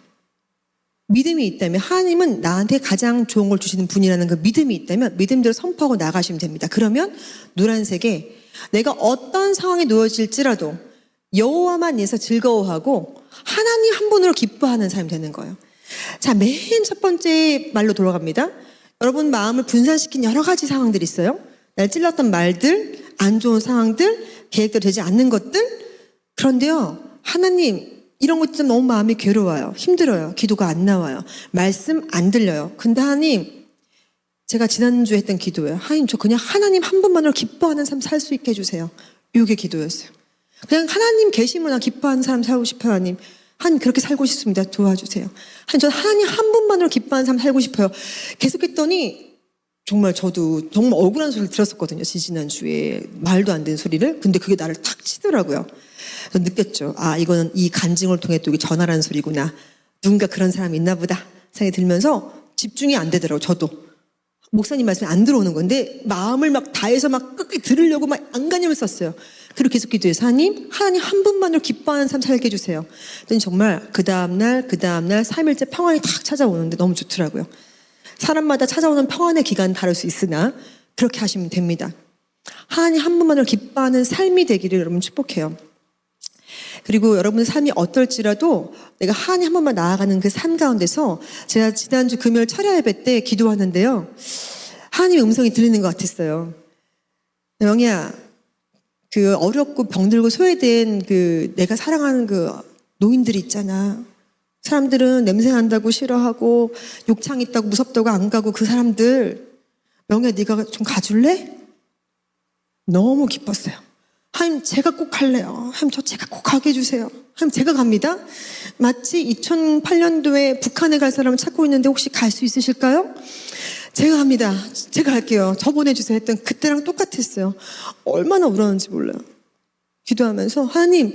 믿음이 있다면, 하나님은 나한테 가장 좋은 걸 주시는 분이라는 그 믿음이 있다면 믿음대로 선포하고 나가시면 됩니다. 그러면 노란색에 내가 어떤 상황에 놓여질지라도 여호와만 인해서 즐거워하고 하나님 한 분으로 기뻐하는 삶이 되는 거예요. 자, 맨 첫 번째 말로 돌아갑니다. 여러분 마음을 분산시킨 여러 가지 상황들이 있어요. 날 찔렀던 말들, 안 좋은 상황들, 계획대로 되지 않는 것들. 그런데요, 하나님 이런 것 좀 너무 마음이 괴로워요. 힘들어요. 기도가 안 나와요. 말씀 안 들려요. 근데 하나님, 제가 지난주에 했던 기도예요. 하나님, 저 그냥 하나님 한 분만으로 기뻐하는 삶 살 수 있게 해주세요. 이게 기도였어요. 그냥 하나님 계시면 기뻐하는 삶 살고 싶어요. 하나님 그렇게 살고 싶습니다. 도와주세요. 하나님, 저는 하나님 한 분만으로 기뻐하는 삶 살고 싶어요. 계속했더니 정말 저도 정말 억울한 소리를 들었었거든요. 지난주에 말도 안 되는 소리를. 근데 그게 나를 탁 치더라고요. 그래서 느꼈죠. 아, 이거는 이 간증을 통해 또 이게 전하라는 소리구나. 누군가 그런 사람이 있나 보다 생각이 들면서 집중이 안 되더라고요. 저도. 목사님 말씀이 안 들어오는 건데 마음을 막 다해서 막 끝까지 들으려고 막 안간힘을 썼어요. 그리고 계속 기도해서 하나님 한 분만으로 기뻐하는 삶 살게 해주세요. 그랬더니 정말 그 다음날 3일째 평안이 탁 찾아오는데 너무 좋더라고요. 사람마다 찾아오는 평안의 기간은 다를 수 있으나 그렇게 하시면 됩니다. 하나님 한 분만으로 기뻐하는 삶이 되기를 여러분 축복해요. 그리고 여러분의 삶이 어떨지라도 내가 하나님 한 번만 나아가는 그 삶 가운데서 제가 지난주 금요일 철야 예배 때 기도하는데요. 하나님의 음성이 들리는 것 같았어요. 영희야, 그 어렵고 병들고 소외된 그 내가 사랑하는 그 노인들이 있잖아. 사람들은 냄새 난다고 싫어하고 욕창 있다고 무섭다고 안 가고 그 사람들 영희야 네가 좀 가줄래? 너무 기뻤어요. 하나님 제가 꼭 갈래요. 하나님 저 제가 꼭 가게 해주세요. 하나님 제가 갑니다. 마치 2008년도에 북한에 갈 사람을 찾고 있는데 혹시 갈 수 있으실까요? 제가 갑니다. 제가 갈게요. 저 보내주세요 했던 그때랑 똑같았어요. 얼마나 울었는지 몰라요. 기도하면서 하나님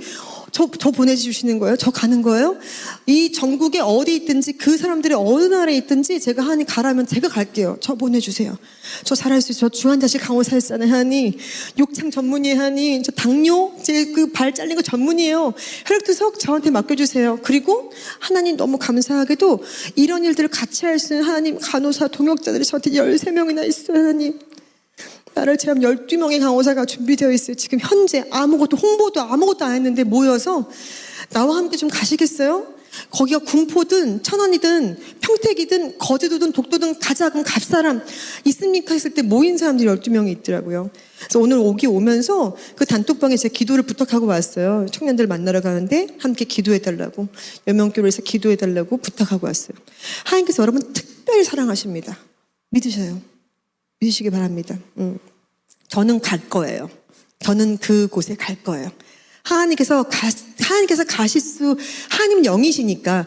저 보내주시는 거예요? 저 가는 거예요? 이 전국에 어디 있든지 그 사람들이 어느 나라에 있든지 제가 하나님 가라면 제가 갈게요. 저 보내주세요. 저 살아갈 수 있어요. 저 중환자실 강호사였잖아요. 하나님 욕창 전문이에요. 하나님 저 당뇨 제 그 발 잘린 거 전문이에요. 혈액투석 저한테 맡겨주세요. 그리고 하나님 너무 감사하게도 이런 일들을 같이 할 수 있는 하나님 간호사 동역자들이 저한테 13명이나 있어요. 하나님 나를 제한 12명의 강호사가 준비되어 있어요. 지금 현재 홍보도 아무것도 안 했는데 모여서 나와 함께 좀 가시겠어요? 거기가 궁포든 천안이든 평택이든 거제도든 독도든 가자 그럼 갈 사람 있습니까? 했을 때 모인 사람들이 12명이 있더라고요. 그래서 오늘 오면서 그 단톡방에 제가 기도를 부탁하고 왔어요. 청년들 만나러 가는데 함께 기도해달라고 여명교회에서 기도해달라고 부탁하고 왔어요. 하나님께서 여러분 특별히 사랑하십니다. 믿으셔요. 믿으시기 바랍니다. 저는 갈 거예요. 저는 그곳에 갈 거예요. 하나님께서 하나님은 영이시니까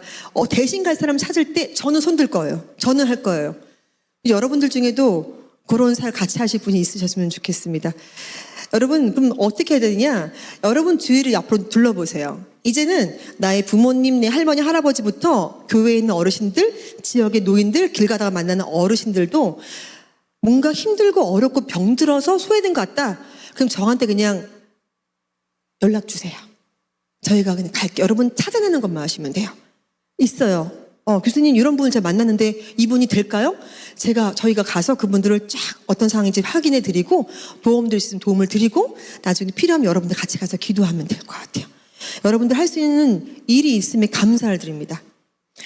대신 갈 사람 찾을 때 저는 손들 거예요. 저는 할 거예요. 여러분들 중에도 그런 살 같이 하실 분이 있으셨으면 좋겠습니다. 여러분 그럼 어떻게 해야 되느냐? 여러분 주위를 앞으로 둘러보세요. 이제는 나의 부모님, 내 할머니, 할아버지부터 교회에 있는 어르신들, 지역의 노인들, 길 가다가 만나는 어르신들도 뭔가 힘들고 어렵고 병들어서 소외된 것 같다. 그럼 저한테 그냥 연락 주세요. 저희가 그냥 갈게요. 여러분 찾아내는 것만 하시면 돼요. 있어요. 교수님 이런 분을 제가 만났는데 이분이 될까요? 저희가 가서 그분들을 쫙 어떤 상황인지 확인해 드리고 도움될 수 있으면 도움을 드리고 나중에 필요하면 여러분들 같이 가서 기도하면 될 것 같아요. 여러분들 할 수 있는 일이 있음에 감사를 드립니다.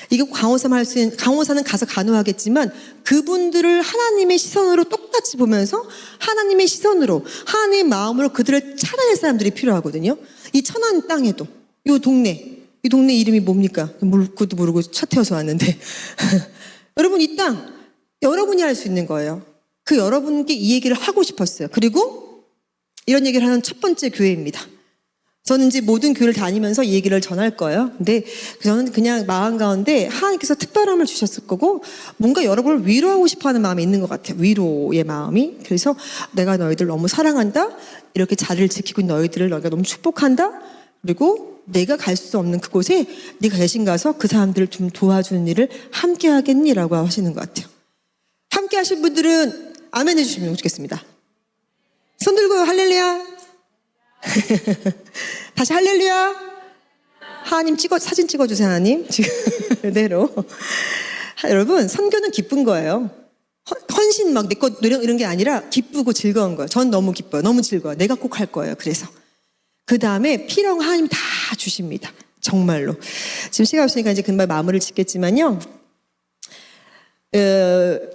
이게 강호사는 가서 간호하겠지만 그분들을 하나님의 시선으로 똑같이 보면서 하나님의 시선으로 하나님의 마음으로 그들을 찾아낼 사람들이 필요하거든요. 이 천안 땅에도 이 동네 이름이 뭡니까? 그것도 모르고 차 태워서 왔는데 여러분 이 땅 여러분이 할 수 있는 거예요. 그 여러분께 이 얘기를 하고 싶었어요. 그리고 이런 얘기를 하는 첫 번째 교회입니다. 저는 이제 모든 교회를 다니면서 이 얘기를 전할 거예요. 근데 저는 그냥 마음 가운데 하나님께서 특별함을 주셨을 거고 뭔가 여러분을 위로하고 싶어하는 마음이 있는 것 같아요. 위로의 마음이. 그래서 내가 너희들 너무 사랑한다. 이렇게 자리를 지키고 있는 너희들을 너희가 너무 축복한다. 그리고 내가 갈 수 없는 그곳에 네가 대신 가서 그 사람들을 좀 도와주는 일을 함께 하겠니라고 하시는 것 같아요. 함께 하신 분들은 아멘 해주시면 좋겠습니다. 손 들고요. 할렐루야. 다시 할렐루야. 하나님 사진 찍어주세요. 하나님. 지금 그대로. 여러분, 선교는 기쁜 거예요. 헌신 막 내 것 이런 게 아니라 기쁘고 즐거운 거예요. 전 너무 기뻐요. 너무 즐거워요. 내가 꼭 할 거예요. 그래서. 그 다음에 필요한 거 하나님 다 주십니다. 정말로. 지금 시간 없으니까 이제 금방 마무리를 짓겠지만요.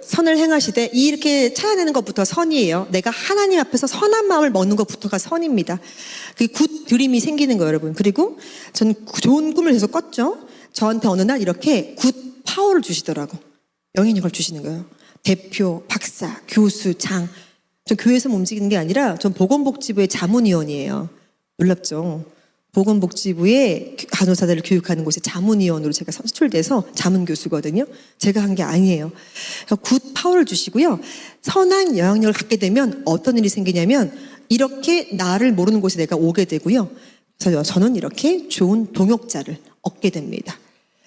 선을 행하시되 이렇게 찾아내는 것부터 선이에요. 내가 하나님 앞에서 선한 마음을 먹는 것부터가 선입니다. 그 굿 드림이 생기는 거예요, 여러분. 그리고 전 좋은 꿈을 계속 꿨죠. 저한테 어느 날 이렇게 굿 파워를 주시더라고. 영향력을 주시는 거예요. 대표, 박사, 교수, 장. 전 교회에서 움직이는 게 아니라 전 보건복지부의 자문위원이에요. 놀랍죠? 보건복지부에 간호사들을 교육하는 곳에 자문위원으로 제가 선출돼서 자문교수거든요. 제가 한 게 아니에요. 굿 파워를 주시고요. 선한 영향력을 갖게 되면 어떤 일이 생기냐면 이렇게 나를 모르는 곳에 내가 오게 되고요. 그래서 저는 이렇게 좋은 동역자를 얻게 됩니다.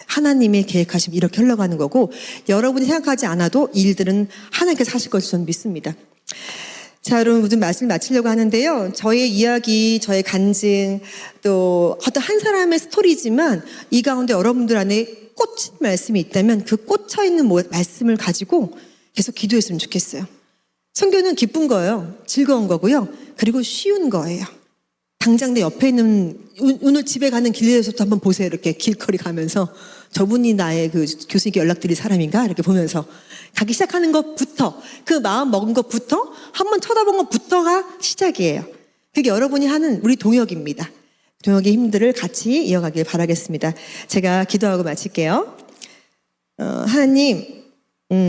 하나님의 계획하심 이렇게 흘러가는 거고 여러분이 생각하지 않아도 일들은 하나님께서 하실 것을 저는 믿습니다. 자, 여러분 모든 말씀을 마치려고 하는데요. 저의 이야기, 저의 간증, 또 어떤 한 사람의 스토리지만 이 가운데 여러분들 안에 꽂힌 말씀이 있다면 그 꽂혀있는 말씀을 가지고 계속 기도했으면 좋겠어요. 선교는 기쁜 거예요. 즐거운 거고요. 그리고 쉬운 거예요. 당장 내 옆에 있는 오늘 집에 가는 길에서부터 한번 보세요. 이렇게 길거리 가면서 저분이 나의 그 교수님께 연락드릴 사람인가 이렇게 보면서 가기 시작하는 것부터 그 마음 먹은 것부터 한번 쳐다본 것부터가 시작이에요. 그게 여러분이 하는 우리 동역입니다. 동역의 힘들을 같이 이어가길 바라겠습니다. 제가 기도하고 마칠게요. 하나님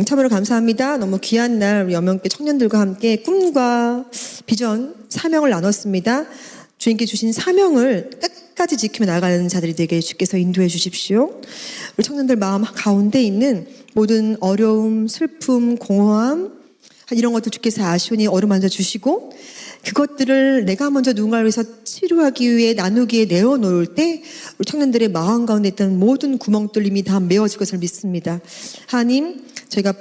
참으로 감사합니다. 너무 귀한 날 우리 여명교회 청년들과 함께 꿈과 비전, 사명을 나눴습니다. 주님께 주신 사명을 끝까지 지키며 나아가는 자들이 되게 주께서 인도해 주십시오. 우리 청년들 마음 가운데 있는 모든 어려움, 슬픔, 공허함 이런 것들 주께서 아시오니 어루만져 주시고 그것들을 내가 먼저 누군가를 위해서 치료하기 위해 나누기에 내어놓을 때 우리 청년들의 마음 가운데 있던 모든 구멍 뚫림이 다 메워질 것을 믿습니다. 하나님 저희가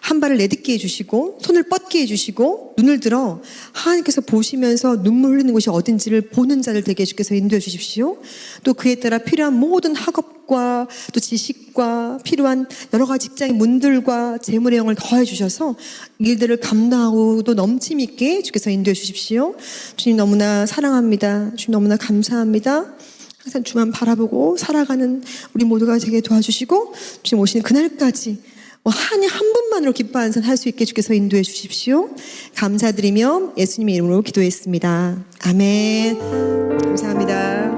한 발을 내딛게 해주시고 손을 뻗게 해주시고 눈을 들어 하나님께서 보시면서 눈물 흘리는 곳이 어딘지를 보는 자들 되게 주께서 인도해 주십시오. 또 그에 따라 필요한 모든 학업과 또 지식과 필요한 여러 가지 직장의 문들과 재물의 영을 더해 주셔서 일들을 감당하고 또 넘침 있게 주께서 인도해 주십시오. 주님 너무나 사랑합니다. 주님 너무나 감사합니다. 항상 주만 바라보고 살아가는 우리 모두가 되게 도와주시고 주님 오시는 그날까지 하나님 한 분만으로 기뻐하는 삶 할 수 있게 주께서 인도해 주십시오. 감사드리며 예수님의 이름으로 기도했습니다. 아멘. 감사합니다.